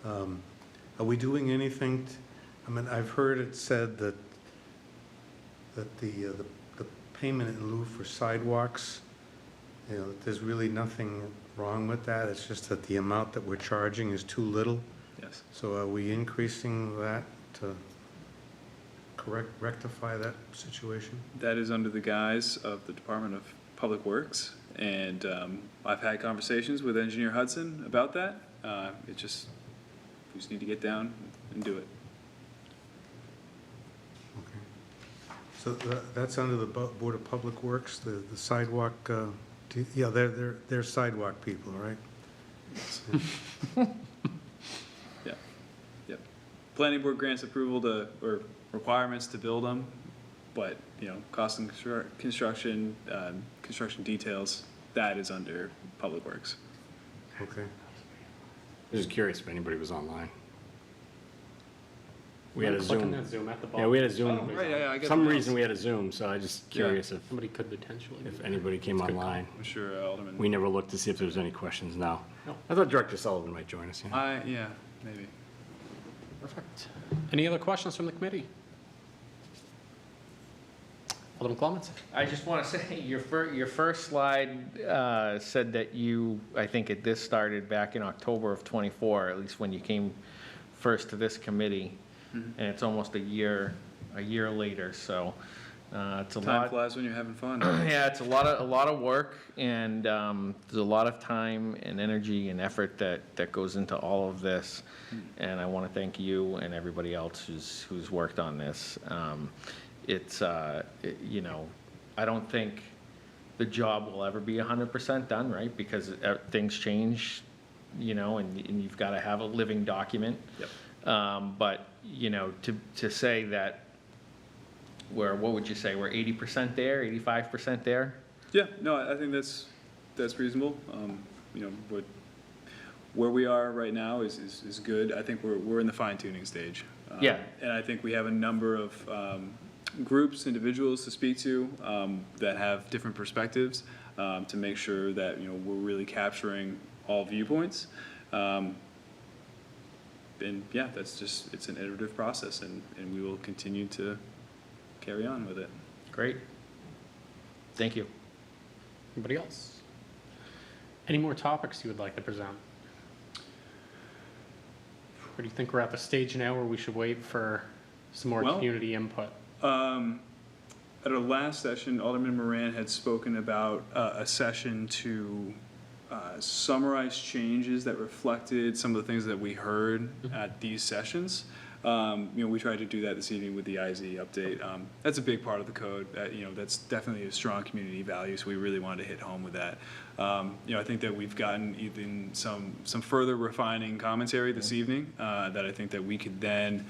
are we doing anything, I mean, I've heard it said that the payment in lieu for sidewalks, you know, there's really nothing wrong with that, it's just that the amount that we're charging is too little. Yes. So are we increasing that to rectify that situation? That is under the guise of the Department of Public Works, and I've had conversations with Engineer Hudson about that. We just need to get down and do it. Okay. So that's under the Board of Public Works, the sidewalk, yeah, they're sidewalk people, right? Yeah, yep. Planning Board grants approval or requirements to build them, but, you know, cost and construction, construction details, that is under Public Works. Okay. I was just curious if anybody was online. We had a Clicking Zoom. that Zoom at the bottom. Yeah, we had a Zoom. Oh, right, yeah, I got Some the reason mouse. we had a Zoom, so I just curious if Somebody could potentially. anybody came That's a good online. I'm sure Alderman. We never looked to see if there was any questions now. No. I thought Director Sullivan might join us, yeah. Yeah, maybe. Perfect. Any other questions from the committee? Alderman Clements? I just want to say, your first slide said that I think this started back in October of '24, at least when you came first to this committee, and it's almost a year later, so it's a Time lot. flies when you're having fun. Yeah, it's a lot of work, and there's a lot of time and energy and effort that goes into all of this, and I want to thank you and everybody else who's worked on this. You know, I don't think the job will ever be 100% done, right? Because things change, you know, and you've got to have a living document. Yep. But, you know, to say that what would you say, we're 80% there, 85% there? Yeah, no, I think that's reasonable. You know, where we are right now is good. I think we're in the fine tuning stage. Yeah. And I think we have a number of groups, individuals to speak to that have different perspectives to make sure that, you know, we're really capturing all viewpoints. And yeah, it's an iterative process, and we will continue to carry on with it. Great. Thank you. Anybody else? Any more topics you would like to present? Or do you think we're at the stage now where we should wait for some more Well, community input? At our last session, Alderman Moran had spoken about a session to summarize changes that reflected some of the things that we heard at these sessions. You know, we tried to do that this evening with the IZ update. That's a big part of the code. You know, that's definitely a strong community value, so we really wanted to hit home with that. You know, I think that we've gotten even some further refining commentary this evening that I think that we could then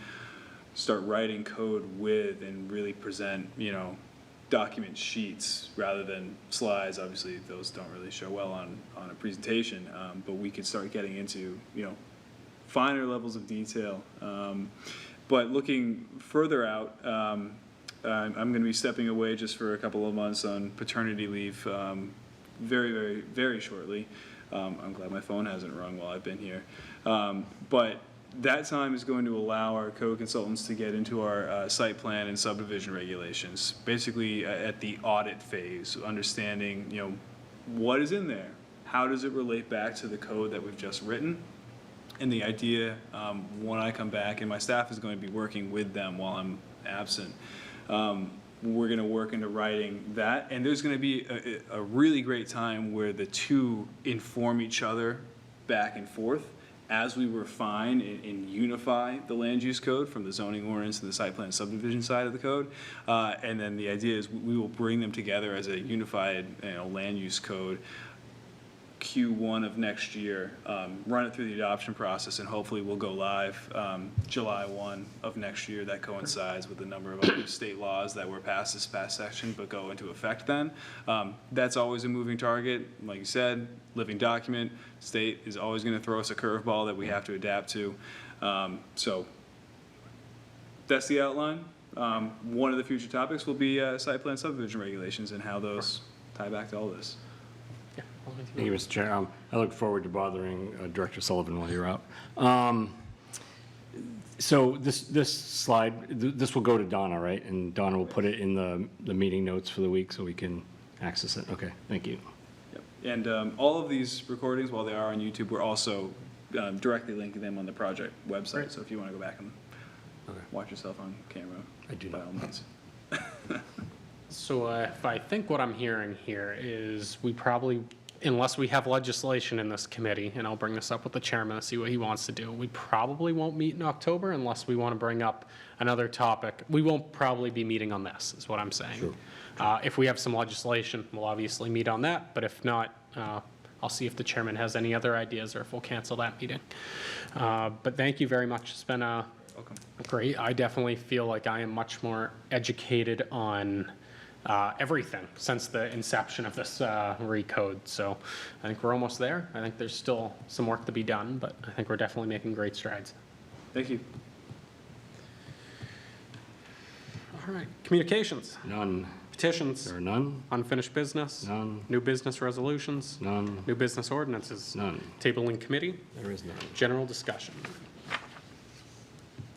start writing code with and really present, you know, document sheets rather than slides. Obviously, those don't really show well on a presentation, but we could start getting into, you know, finer levels of detail. But looking further out, I'm going to be stepping away just for a couple of months on paternity leave very, very, very shortly. I'm glad my phone hasn't rung while I've been here. But that time is going to allow our code consultants to get into our site plan and subdivision regulations, basically at the audit phase, understanding, what is in there? How does it relate back to the code that we've just written? And the idea, when I come back, and my staff is going to be working with them while I'm absent, we're going to work into writing that, and there's going to be a really great time where the two inform each other back and forth as we refine and unify the land use code from the zoning ordinance and the site plan subdivision side of the code. And then the idea is we will bring them together as a unified, land use code Q1 of next year, run it through the adoption process, and hopefully we'll go live July 1 of next year. That coincides with a number of other state laws that were passed this past section but go into effect then. That's always a moving target. Like you said, living document. State is always going to throw us a curveball that we have to adapt to. So that's the outline. One of the future topics will be site plan subdivision regulations and how those tie back to all this. Thank you, Mr. Chair. I look forward to bothering Director Sullivan while you're out. So this slide, this will go to Donna, right? And Donna will put it in the meeting notes for the week so we can access it. Okay, thank you. Yep. And all of these recordings, while they are on YouTube, we're also directly linking them on the project website. Great. So if you want to go back and watch yourself on camera, I do by not. all means. So if I think what I'm hearing here is we probably, unless we have legislation in this committee, and I'll bring this up with the chairman to see what he wants to do, we probably won't meet in October unless we want to bring up another topic. We won't probably be meeting on this, is what I'm saying. If we have some legislation, we'll obviously meet on that, but if not, I'll see if the chairman has any other ideas or if we'll cancel that meeting. But thank you very much. It's been Welcome. great. I definitely feel like I am much more educated on everything since the inception of this recode. So I think we're almost there. I think there's still some work to be done, but I think we're definitely making great strides. Thank you. All right, communications, None. petitions, There are none? unfinished business, None. new business resolutions, None. new business ordinances, None. tabling committee, There is none. general discussion.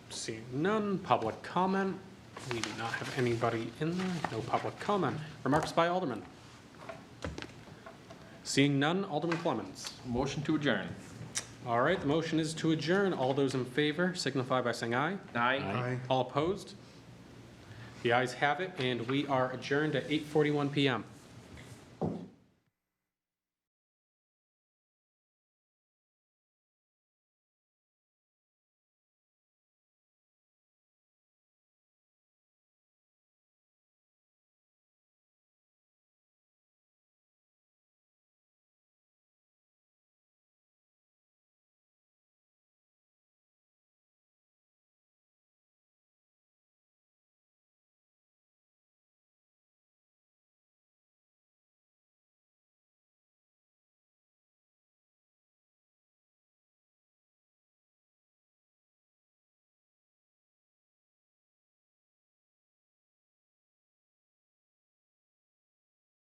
Seeing none, public comment. We do not have anybody in there. No public comment. Remarks by Alderman. Seeing none, Alderman Clemmons. Motion to adjourn. All right, the motion is to adjourn. All those in favor signify by saying aye. Aye. Aye. All opposed? The ayes have it, and we are adjourned at 8:41 PM.